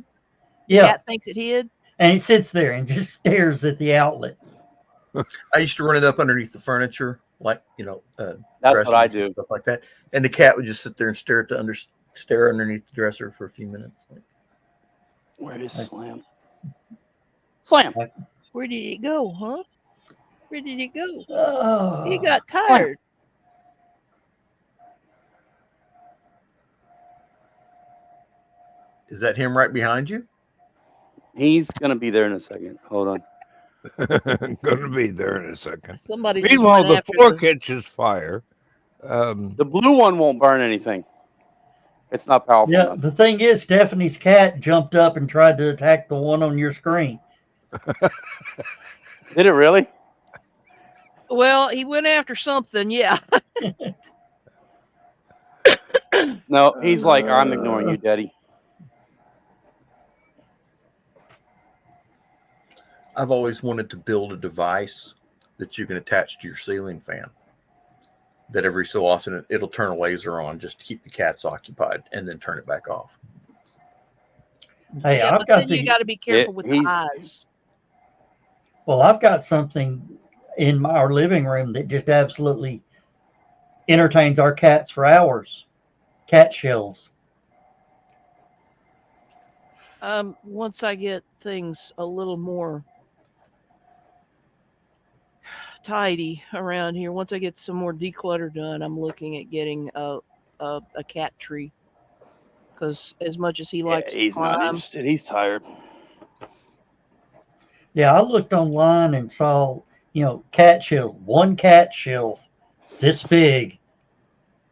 Yeah. Cat thinks it hid? And it sits there and just stares at the outlet. I used to run it up underneath the furniture, like that's what I do, stuff like that. And the cat would just sit there and stare underneath the dresser for a few minutes. Where is Slam? Slam. Where did it go, huh? Where did it go? Oh. He got tired. Is that him right behind you? He's gonna be there in a second. Hold on. Gonna be there in a second. Somebody. Meanwhile, the floor catches fire. The blue one won't burn anything. It's not powerful Yeah, enough. the thing is, Stephanie's cat jumped up and tried to attack the one on your screen. Did it really? Well, he went after something, yeah. No, he's like, I'm ignoring you, Daddy. I've always wanted to build a device that you can attach to your ceiling fan. That every so often it'll turn a laser on just to keep the cats occupied and then turn it back off. Hey, Yeah, but then you got to be careful with the eyes. Well, I've got something in our living room that just absolutely entertains our cats for hours. Cat shelves. Once I get things a little more tidy around here, once I get some more declutter done, I'm looking at getting a cat tree. because as much as he likes to He's not climb, interested. He's tired. Yeah, I looked online and saw, cat shelf. One cat shelf this big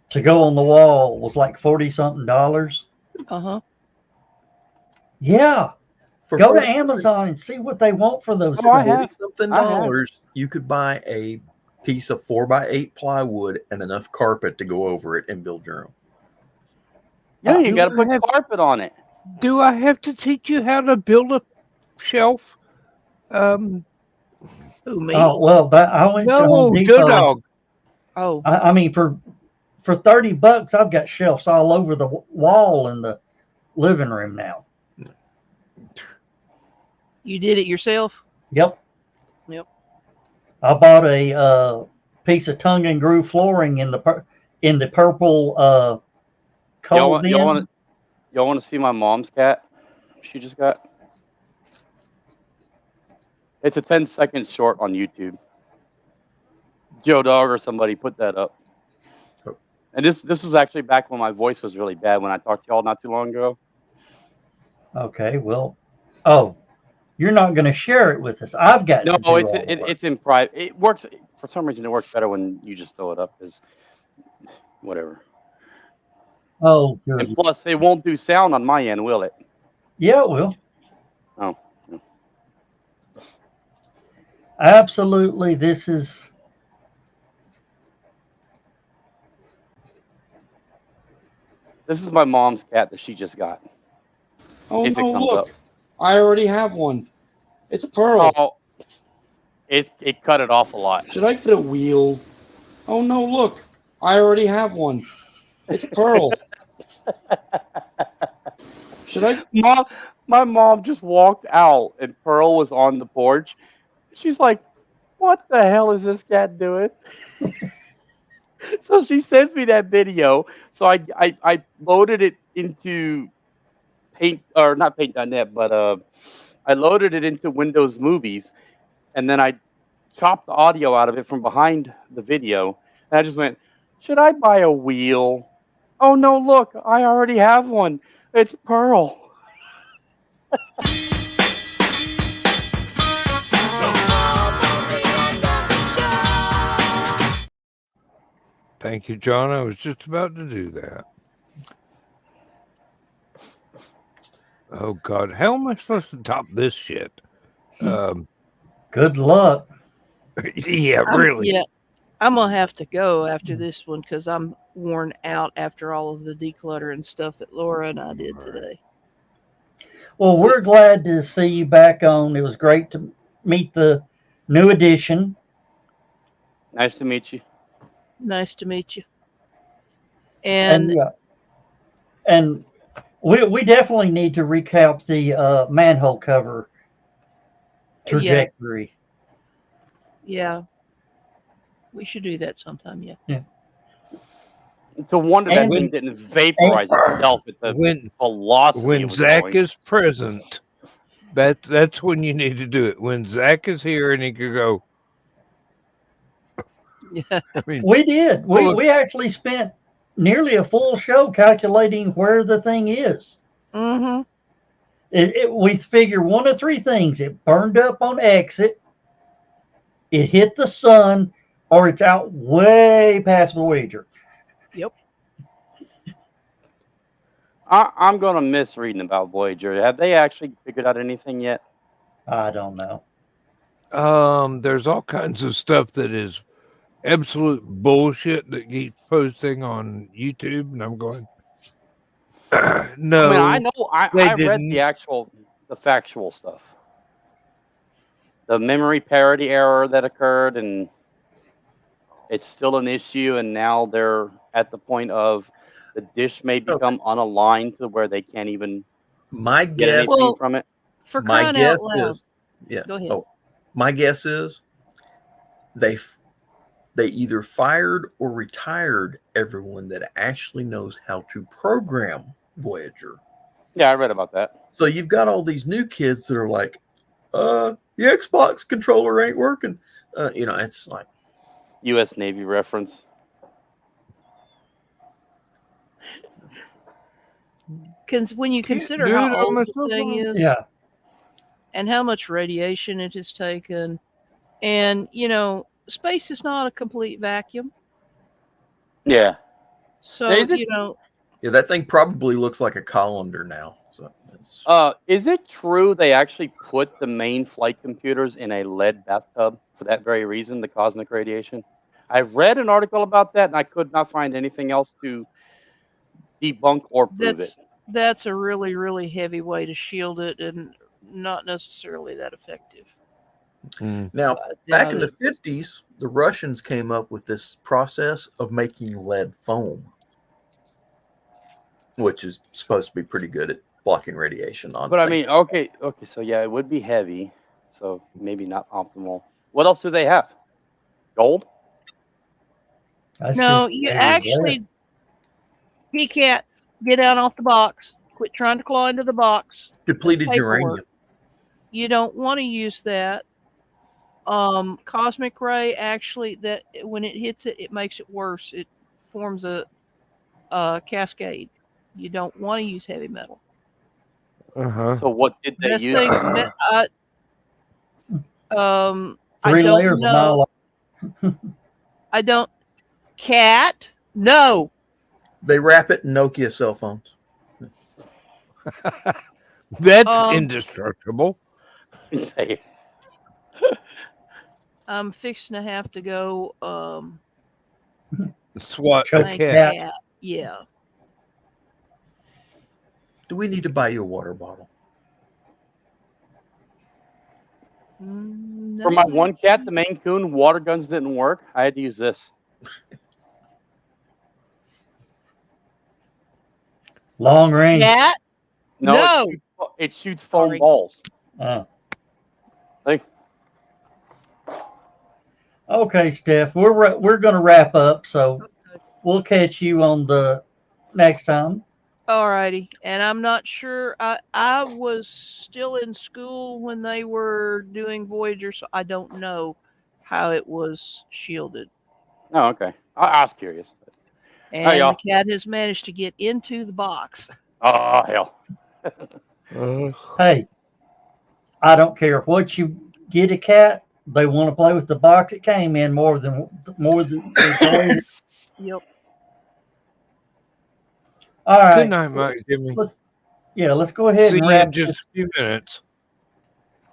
to go on the wall was like $40-something. uh-huh. Yeah. For Go to 40 Amazon and see what they want for those. Oh, I have. something I have. dollars, you could buy a piece of 4x8 plywood and enough carpet to go over it and build your own. Yeah, you Do got to I put have- carpet on it. Do I have to teach you how to build a shelf? Who, me? Oh well, I went to No, Home Joe Depot. Dog. Oh, I mean, for $30, I've got shelves all over the wall in the living room now. you did it yourself? Yep. Yep. I bought a piece of tongue and groove flooring in the purple Y'all cold want to see my mom's cat? She just got. It's a 10-second short on YouTube. Joe Dog or somebody put that up. And this was actually back when my voice was really bad when I talked to y'all not too long ago. Okay, well, you're not going to share it with us. I've got No, to do it's all the work. it's in private. It works for some reason. It works better when you just throw it up. Is whatever. Oh, good. And plus, it won't do sound on my end, will it? Yeah, it will. Oh. Absolutely. This is. This is my mom's cat that she just got. Oh If it no! comes Look, up. I already have one. It's a pearl. Oh, it cut it off a lot. Should I get a wheel? Oh no! Look, I already have one. It's a pearl. Should I? My mom just walked out and Pearl was on the porch. She's like, "What the hell is this cat doing?" So she sends me that video. So I loaded it into Paint, or not Paint.net, but I loaded it into Windows Movies, and then I chopped the audio out of it from behind the video. And I just went, "Should I buy a wheel? Oh no! Look, I already have one. It's Pearl." Thank you, John. I was just about to do that. Oh God, how am I supposed to top this shit? Good luck. Yeah, really. Yeah, I'm gonna have to go after this one because I'm worn out after all of the decluttering stuff that Laura and I did today. Well, we're glad to see you back on. It was great to meet the new edition. Nice to meet you. Nice to meet you. And we definitely need to recap the manhole cover trajectory. Yeah. We should do that sometime, yeah. It's a wonder that thing didn't vaporize itself at the velocity. When it was Zach going. is present, that's when you need to do it. When Zach is here and he could go. Yeah, I mean, we did. We actually spent nearly a full show calculating where the thing is. Mm-hmm. We figure one of three things: it burned up on exit, it hit the sun, or it's out way past Voyager. Yep. I'm gonna miss reading about Voyager. Have they actually figured out anything yet? I don't know. There's all kinds of stuff that is absolute bullshit that keeps posting on YouTube, and I'm going, no. I mean, I know. I read didn't. the factual stuff. The memory parity error that occurred, and it's still an issue. And now they're at the point of the dish may become unaligned to where they can't even My get guess anything from it. For my crying guess out loud. is, yeah. Go ahead. Oh, my guess is they either fired or retired everyone that actually knows how to program Voyager. Yeah, I read about that. So you've got all these new kids that are like, the Xbox controller ain't working. It's like U.S. Navy reference. When you consider do how it on old my the cell thing phone. is, Yeah. and how much radiation it has taken, and space is not a complete vacuum. Yeah. So Is it Yeah, that thing probably looks like a colander now. So it's, is it true they actually put the main flight computers in a lead bathtub for that very reason, the cosmic radiation? I've read an article about that, and I could not find anything else to debunk or prove it. That's a really, really heavy way to shield it, and not necessarily that effective. now, back in the 50s, the Russians came up with this process of making lead foam, which is supposed to be pretty good at blocking radiation on But I things. mean, okay, so yeah, it would be heavy, so maybe not optimal. What else do they have? Gold? No, you actually, can't get out off the box. Quit trying to claw into the box. Depleted That's paperwork. uranium. You don't want to use that. Cosmic ray actually, that when it hits it, it makes it worse. It forms a cascade. You don't want to use heavy metal. So what did they Best use? thing then? that I 3 don't layers know. of mylar. I don't. Cat? No. They wrap it in Nokia cell phones. That's indestructible. I'm fixing to have to go. Swat a thank cat. Cat. Yeah. Do we need to buy you a water bottle? For my one cat, the Maine Coon, water guns didn't work. I had to use this. Long range. Cat? No. It shoots foam balls. Okay, Steph, we're going to wrap up, so we'll catch you on the next time. Alrighty, and I'm not sure. I was still in school when they were doing Voyager, so I don't know how it was shielded. Oh, okay. I was curious. And All right, y'all. the cat has managed to get into the box. Oh, hell. Hey, I don't care what you get a cat. They want to play with the box it came in more than. Yep. All right. Good night, Mike. Jimmy. Let's go ahead See and you wrap in just a few minutes.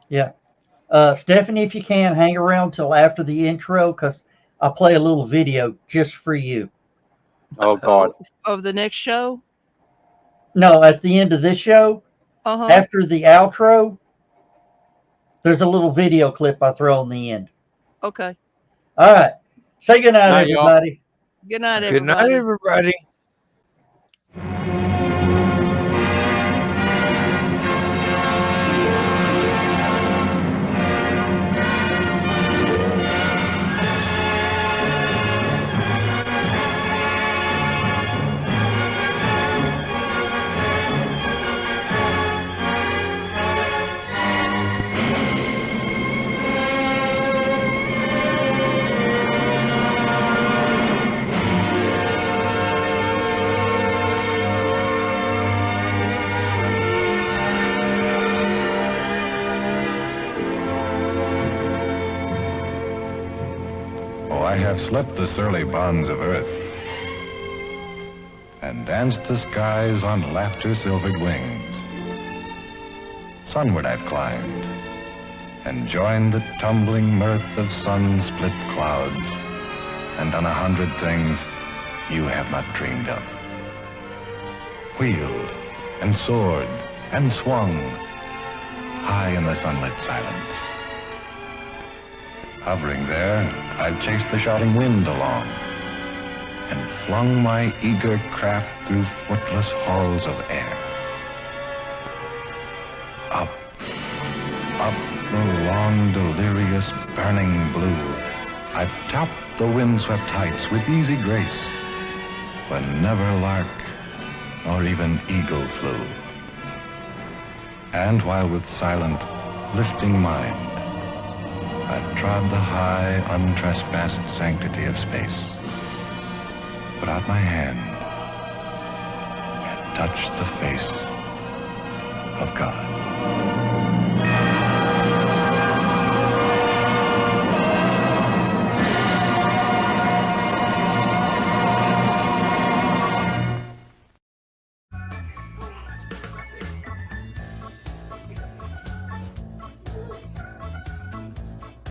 Yeah. Stephanie, if you can, hang around till after the intro because I'll play a little video just for you. Oh, God. Of the next show? No, at the end of this show, after the outro, there's a little video clip I throw on the end. Okay. All right. Say good night, Night, y'all. everybody. Good night, Good night, everybody. I have slipped the surly bonds of earth and danced the skies on laughter-silvered wings. Sunward I've climbed and joined the tumbling mirth of sun-split clouds and done 100 things you have not dreamed of. Wheeled and soared and swung high in the sunlit silence. Hovering there, I've chased the shouting wind along and flung my eager craft through footless halls of air. Up, up the long, delirious, burning blue, I've topped the windswept heights with easy grace, when never lark nor even eagle flew. And while with silent, lifting mind, I've trod the high, untrespassed sanctity of space, put out my hand, and touch the face of God.